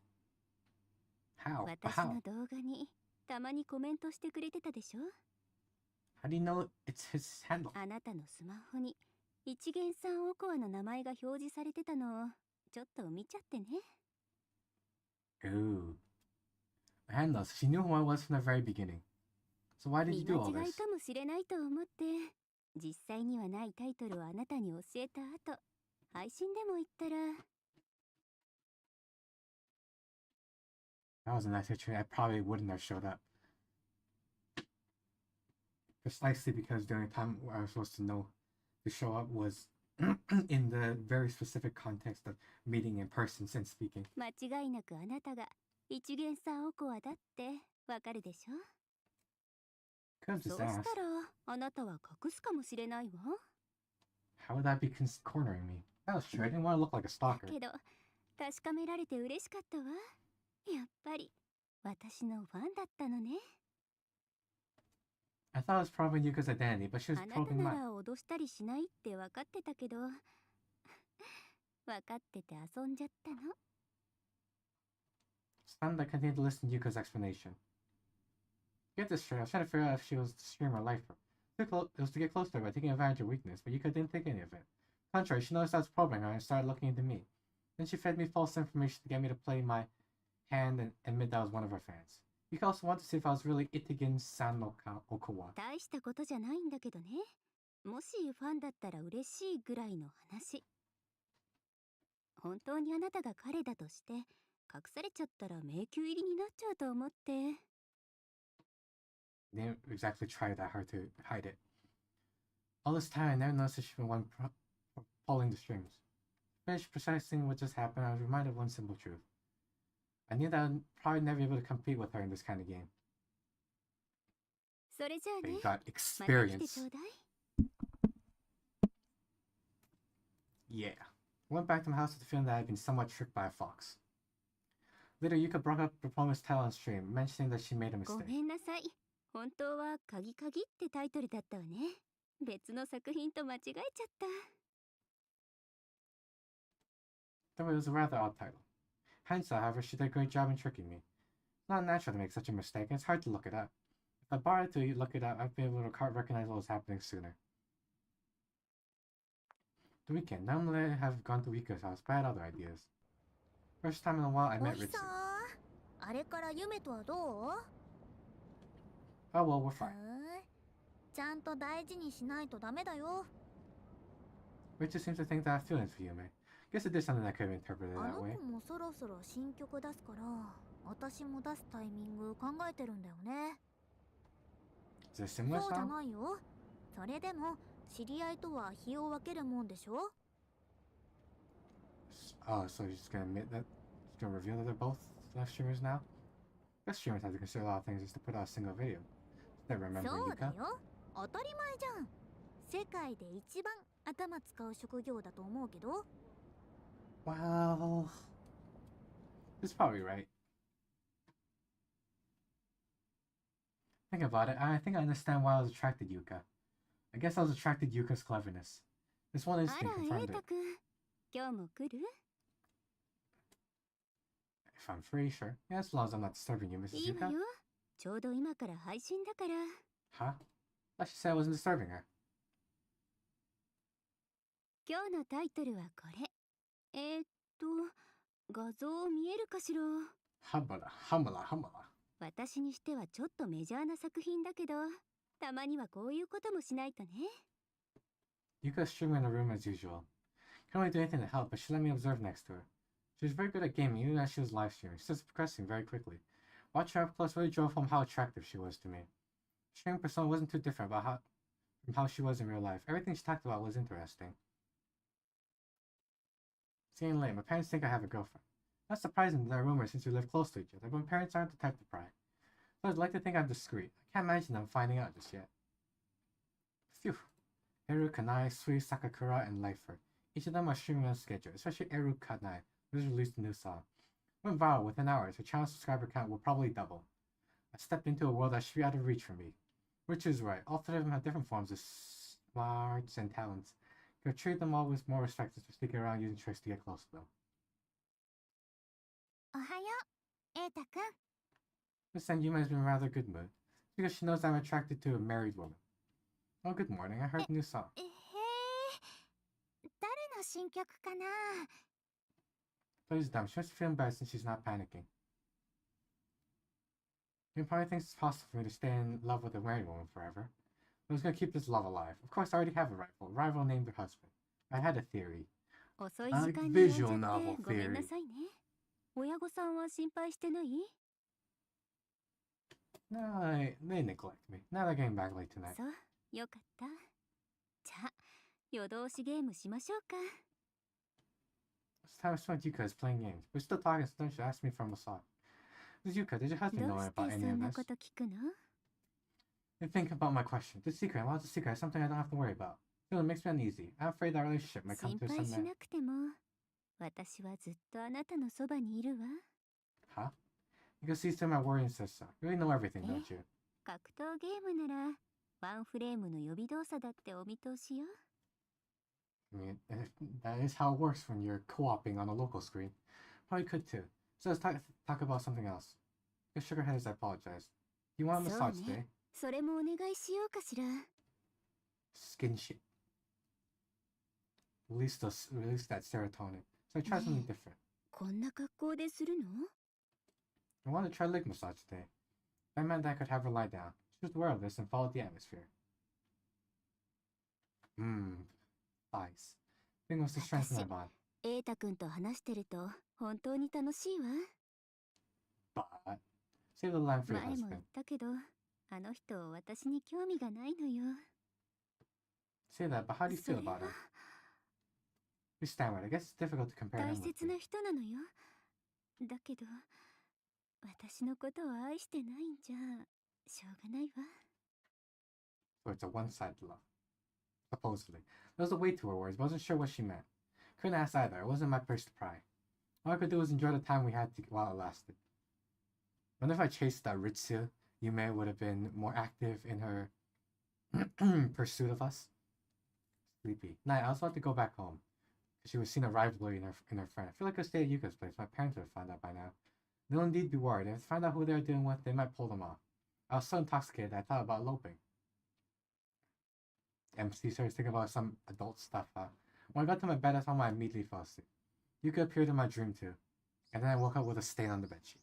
How? 私 How? の動画にたまにコメントしてくれてたでしょ。 How do you know it's his handle? あなたのスマホに一元さんおこわの名前が表示されてたのをちょっと見ちゃってね。 Ooh. Handle, so she knew who I was from the very beginning. So why did 見 you do all 間違い this? かもしれないと思って実際にはないタイトルをあなたに教えた後配信でも言ったら That was a nice picture. I probably wouldn't have showed up. Precisely because the only time where I was supposed to know to show up was in the very specific context of meeting in person since speaking. 間違いなくあなたが一元さんおこわだってわかるでしょ。 Could have そう just した asked. らあなたは隠すかもしれないわ。 How would that be cornering me? That was true. I didn't want to look like a だ stalker. けど確かめられて嬉しかったわ。やっぱり私のファンだったのね。 I thought it was probably Yuka's identity, but she was あなた probing な mine. ら脅したりしないって分かってたけど分かってて遊んじゃったの。 Stunned, I continued to listen to Yuka's explanation. Get this straight, I was trying to figure out if she was the streamer lifer. It was to get close to her by taking advantage of weakness, but Yuka didn't think any of it. Contrary, she noticed I was probing her and started looking into me. Then she fed me false information to get me to play my hand and admit that I was one of her fans. Yuka also wanted to see if I was really Itigen-san no Okawa. 大したことじゃないんだけどね。もしファンだったら嬉しいぐらいの話。本当にあなたが彼だとして隠されちゃったら迷宮入りになっちゃうと思って。 They didn't exactly try that hard to hide it. All this time, I never noticed that she'd been one pulling the strings. Finished processing what just happened, I was reminded of one simple truth. I knew that I'd probably never be able to compete with her in this kind of game. それじゃあ But ね。 you got また来て experience. ちょうだい。 Yeah. I went back to my house with the feeling that I'd been somewhat tricked by a fox. Later, Yuka brought up the promised title on stream, mentioning that she made a ご mistake. めんなさい。本当は鍵鍵ってタイトルだったわね。別の作品と間違えちゃった。 Though it was a rather odd title. Hindsight, however, she did a great job in tricking me. It's not natural to make such a mistake, and it's hard to look it up. If I bothered to look it up, I'd be able to recognize what was happening sooner. The weekend. Normally I have gone to Yuka's house, but I had other ideas. First time in a while, I お met ひ Ritsu. さあれから夢とはどう？ Oh well, we're ふ fine. ん、ちゃんと大事にしないとダメだよ。 Ritsu seems to think that I have feelings for Yume. Guess it is something that could have interpreted あ that の way. 子もそろそろ新曲出すから私も出すタイミング考えてるんだよね。 Is it a similar そうじゃ song? ないよ。それでも知り合いとは日を分けるもんでしょ。 Oh, so you're just gonna admit that? Just gonna reveal that they're both live streamers now? Best streamers have to consider a lot of things just to put out a single video. Never remember そうだ Yuka. よ。当たり前じゃん。世界で一番頭使う職業だと思うけど。 Well, it's probably right. Think about it, I think I understand why I was attracted to Yuka. I guess I was attracted to Yuka's cleverness. This one あ instinct ら、 confirmed 瑛 it. 太くん。今日も来る？ If I'm free, sure. Yeah, as long as I'm not disturbing you, い Mrs. いわ Yuka. よ。ちょうど今から配信だから。 Huh? I should say I wasn't disturbing her. 今日のタイトルはこれ。画像見えるかしら？ Humala. 私にしてはちょっとメジャーな作品だけど、たまにはこういうこともしないとね。 Yuka's streaming in the room as usual. Can't really do anything to help, but she let me observe next to her. She was very good at gaming, even as she was live streaming. She was progressing very quickly. Watching her up close really drove home how attractive she was to me. Streaming persona wasn't too different from how she was in real life. Everything she talked about was interesting. It's getting late. My parents think I have a girlfriend. Not surprising that there are rumors since we live close to each other, but my parents aren't the type to pry. So I'd like to think I'm discreet. I can't imagine them finding out just yet. Phew. Eru, Kanai, Sui, Sakakura, and Lifer. Each of them are streaming on schedule, especially Eru Kanai, who just released a new song. Went viral within hours, her channel subscriber count will probably double. I stepped into a world that should be out of reach for me. Which is right, all three of them have different forms of smarts and talents. You treat them all with more respect instead of sneaking around using tricks to get close to them. おはよう、瑛太くん。 This time Yuma has been in a rather good mood. It's because she knows I'm attracted to a married woman. Oh, good morning, I heard a new song. へえ、誰の新曲かな。 Plays dumb, she must be feeling bad since she's not panicking. You probably thinks it's possible for me to stay in love with a married woman forever. I was gonna keep this love alive. Of course, I already have a rival named her husband. I had a theory. 遅い時間に呼ん visual じゃ novel ってごめんなさいね。親御さんは心配してない？ No, they neglect me. Now they're getting back late tonight. そう、よかった。じゃあ、夜通しゲームしましょうか。 This time I spent Yuka is playing games. We're still talking, so then she asked me for a massage. This is Yuka, did your ど husband う know して about そ any of んな this? こと聞くの？ You think about my question. The secret, what's the secret? Something I don't have to worry about. Feeling makes me uneasy. I'm afraid that relationship might come 心 to 配 some し end. なくても、私はずっとあなたのそばにいるわ。 Huh? You can see through my worry and says so. You really know everything, don't you? 格闘ゲームなら、ワンフレームの予備動作だってお見通しよ。 I mean, that is how it works when you're co-oping on a local screen. Probably could too. So let's talk about something else. I shook her head as I apologized. You want a そう massage today? ね。それもお願いしようかしら。 Skinship. Release that serotonin. So I tried something different. こんな格好でするの？ I wanted to try leg massage today. I meant that I could have her lie down. She was aware of this and followed the atmosphere. Thighs. I think it was to strengthen my bond. 瑛太くんと話してると本当に楽しいわ。 But save the line for your 前も言 husband. ったけど、あの人私に興味がないのよ。 Say that, but how do you そ feel れは about her? You stammered. I guess it's difficult to compare 大 him with 切 me. な人なのよ。だけど、私のことを愛してないんじゃしょうがないわ。 So it's a one-sided love. Supposedly. There was a weight to her words, but I wasn't sure what she meant. Couldn't ask either. It wasn't my place to pry. All I could do was enjoy the time we had while it lasted. Wonder if I chased that Ritsu, Yume would have been more active in her pursuit of us. Sleepy. Night, I was about to go back home. She was seeing a rivalry in her friend. I feel like I stayed at Yuka's place. My parents would have found out by now. They'll indeed be worried. If they find out who they're dealing with, they might pull them off. I was so intoxicated I thought about eloping. MC started thinking about some adult stuff. When I got to my bed, I found I immediately fell asleep. Yuka appeared in my dream too. And then I woke up with a stain on the bedsheet.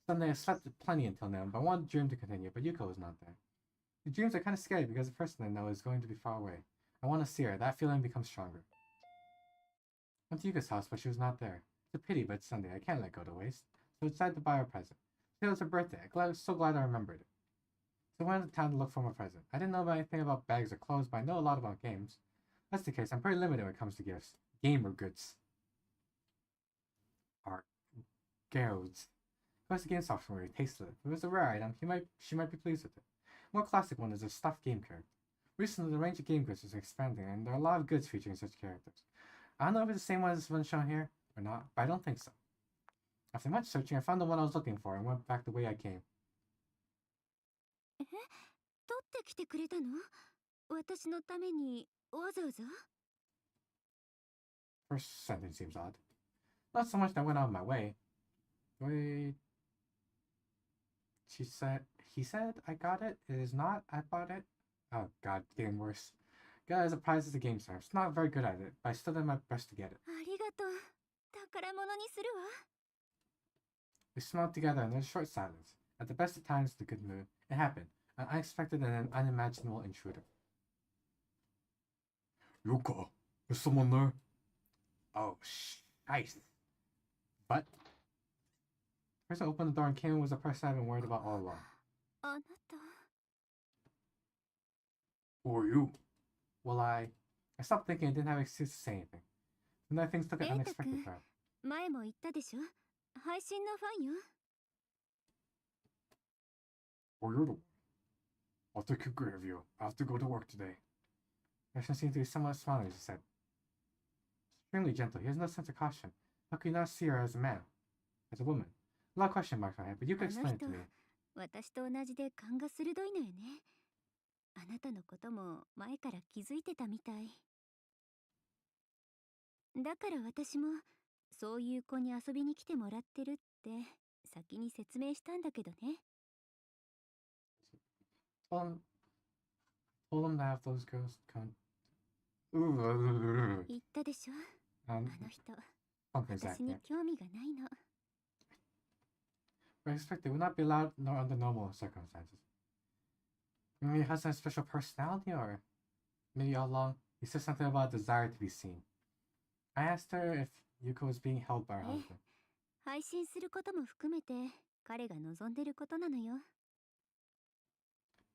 Sunday, I slept plenty until noon, but I wanted the dream to continue, but Yuka was not there. The dreams are kind of scary because the person I know is going to be far away. I want to see her. That feeling becomes stronger. Went to Yuka's house, but she was not there. It's a pity, but it's Sunday. I can't let go to waste. So I decided to buy her a present. It was her birthday. I'm so glad I remembered it. So I went to town to look for my present. I didn't know about anything about bags or clothes, but I know a lot about games. That's the case. I'm pretty limited when it comes to gifts. Gamer goods. Art. Girls. Plus the game software, tasted it. If it was a rare item, she might be pleased with it. A more classic one is a stuffed game character. Recently, the range of game goods is expanding, and there are a lot of goods featuring such characters. I don't know if it's the same one as the one shown here or not, but I don't think so. After much searching, I found the one I was looking for and went back the way I came. 取ってきてくれたの？私のためにわざわざ？ First sentence seems odd. Not so much that I went out of my way. Wait. He said, I got it. It is not, I bought it. Oh god, getting worse. Got it as a prize as a game star. It's not very good at it, but I still did my best to get it. ありがとう。宝物にするわ。 We smiled together and there was a short silence. At the best of times, the good mood. It happened. An unexpected and unimaginable intruder. Yuka, is someone there? Oh, shite. But the person who opened the door and came in was the person I've been worried about all along. あなた Who are you? Well, I stopped thinking and didn't have an excuse to say anything. And then things took an unexpected turn. 前も言ったでしょ配信のファンよ Oh, you're the one. I'll take good care of you. I have to go to work today. Ashton seemed to be somewhat smiling as he said. Extremely gentle, he has no sense of caution. How could you not see her as a man? As a woman? A lot of question marks in my head, but you can explain it to me. 私と同じで勘が鋭いのよねあなたのことも前から気づいてたみたいだから私もそういう子に遊びに来てもらってるって先に説明したんだけどね Told him to have those girls come. Ooh. 言ったでしょあの人 Something's 私 that. に興味がないの I expect they would not be allowed nor under normal circumstances. Maybe he has a special personality, or maybe all along he said something about a desire to be seen. I asked her if Yuka was being held by her husband. 配信することも含めて彼が望んでることなのよ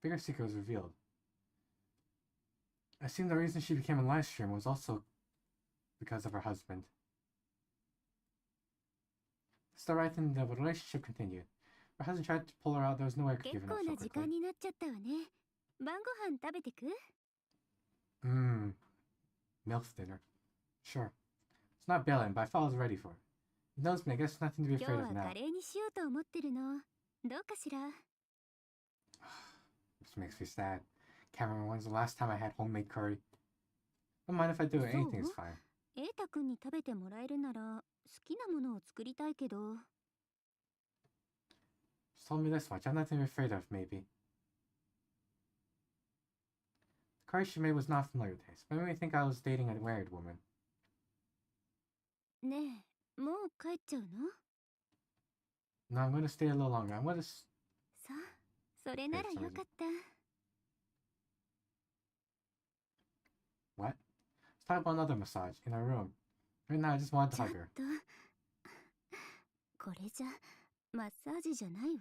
Bigger secret was revealed. I assumed the reason she became a live streamer was also because of her husband. Still right then, the relationship continued. Her husband tried to pull her out. There was no way I could 結 give it up 構 so な時間 quickly. になっちゃったわね晩ご飯食べてく Milf dinner. Sure. It's not bailing, but I thought I was ready for it. He knows me, I guess nothing to be 今日 afraid は of now. カレーにしようと思ってるのどうかしら This makes me sad. Can't remember when's the last time I had homemade curry. Don't mind if I do it, anything's fine. 瑛太くんに食べてもらえるなら好きなものを作りたいけど Just told me this much, I have nothing to be afraid of, maybe. The curry she made was not familiar taste, but it made me think I was dating a married woman. ねえもう帰っちゃうの No, I'm gonna stay a little longer. I'm gonna... さあそれならよかった What? Let's talk about another massage, in our room. Right now, I just wanted to ちょっ hug her. とこれじゃマッサージじゃないわ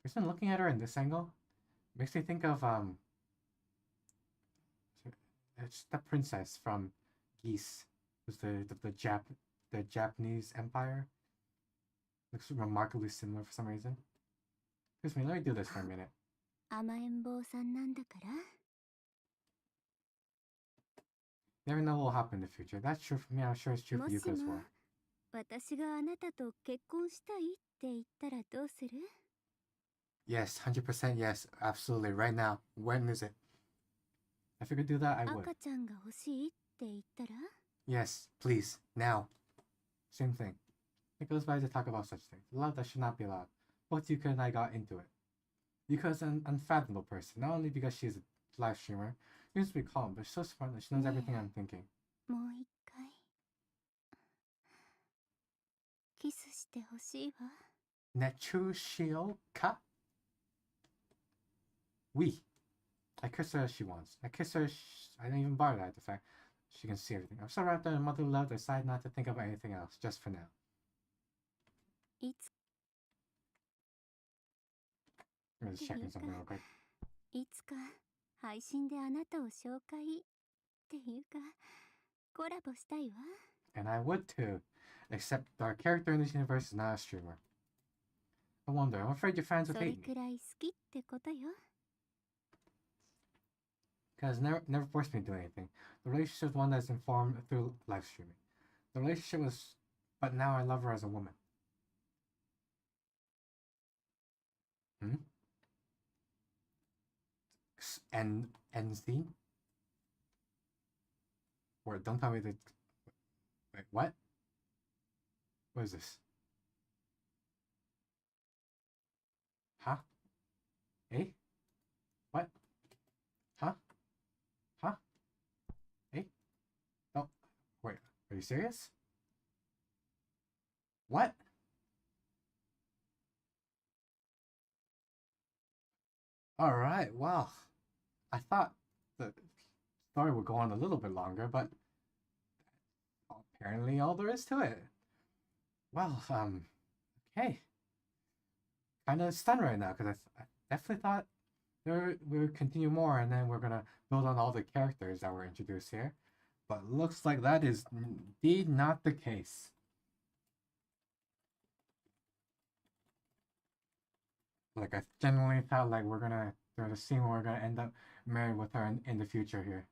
Just been looking at her in this angle makes me think of it's the princess from Geese. Who's the Japanese Empire. Looks remarkably similar for some reason. Excuse me, let me do this for a minute. 甘えん坊さんなんだから Never know what will happen in the future. That's true for me, I'm sure it's true for もし Yuka as も well. 私があなたと結婚したいって言ったらどうする Yes, 100% yes, absolutely. Right now. When is it? If I could do that, I would. 赤ちゃんが欲しいって言ったら Yes, please, now. Same thing. It goes by to talk about such things. Love that should not be allowed. Both Yuka and I got into it. Yuka is an unfathomable person, not only because she is a live streamer, she used to be calm, but she's so smart that she knows everything I'm thinking. もう一回キスしてほしいわ Nechushioka? We. I kiss her as she wants. I kiss her, I don't even bother at the fact she can see everything. I'm so wrapped up in motherly love, I decide not to think about anything else, just for now. いつ I'm just checking something real quick. いつか配信であなたを紹介っていうかコラボしたいわ And I would too, except our character in this universe is not a streamer. I wonder, I'm afraid your fans そ would れ hate me. くらい好きってことよ Because never forced me to do anything. The relationship is one that's informed through live streaming. The relationship was, but now I love her as a woman. And see? Or don't tell me that. Wait, what? What is this? Huh? Eh? What? Huh? Huh? Eh? No. Wait, are you serious? What? Alright, well, I thought the story would go on a little bit longer, but apparently all there is to it. Well, okay. Kind of stunned right now because I definitely thought we would continue more and then we're gonna build on all the characters that were introduced here. But looks like that is indeed not the case. Like I genuinely thought like there's a scene where we're gonna end up married with her in the future here.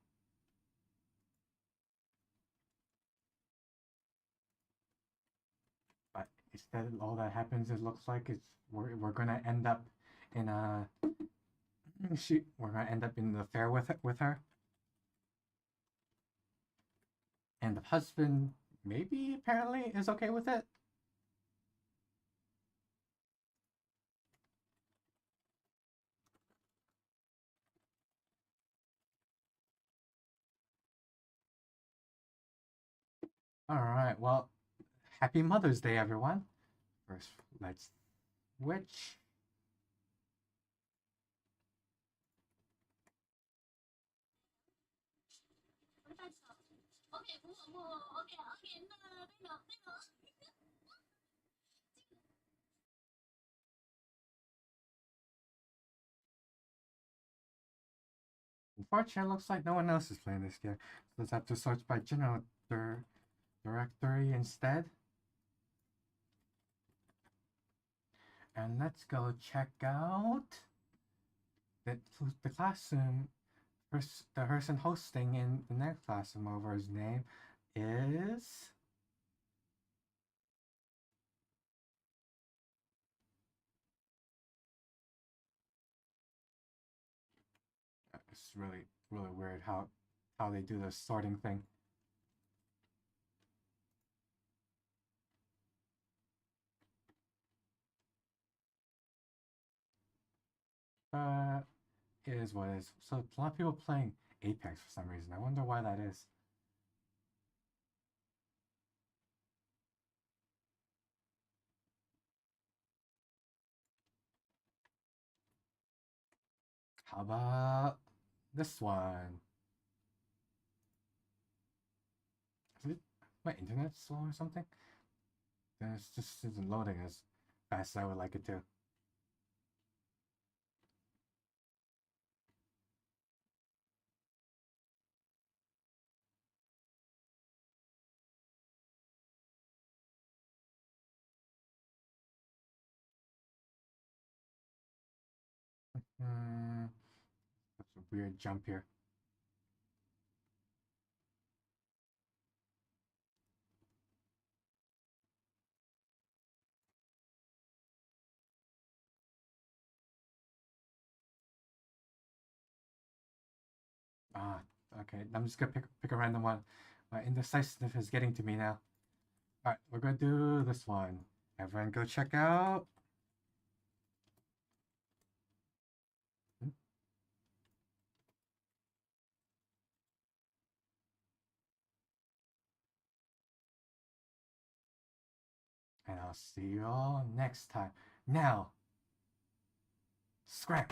But instead all that happens it looks like is we're gonna end up in a we're gonna end up in the affair with her. And the husband maybe apparently is okay with it. Alright, well, happy Mother's Day, everyone. First, let's switch. Unfortunately, it looks like no one else is playing this game. So let's have to search by general directory instead. And let's go check out the classroom. The person hosting in the next classroom over his name is... It's really weird how they do this sorting thing. It is what it is. So a lot of people playing Apex for some reason. I wonder why that is. How about this one? Is it my internet slow or something? Then it just isn't loading as fast as I would like it to. That's a weird jump here. Ah, okay. I'm just gonna pick a random one. My indecisiveness is getting to me now. Alright, we're gonna do this one. Everyone go check out. And I'll see you all next time. Now, scram!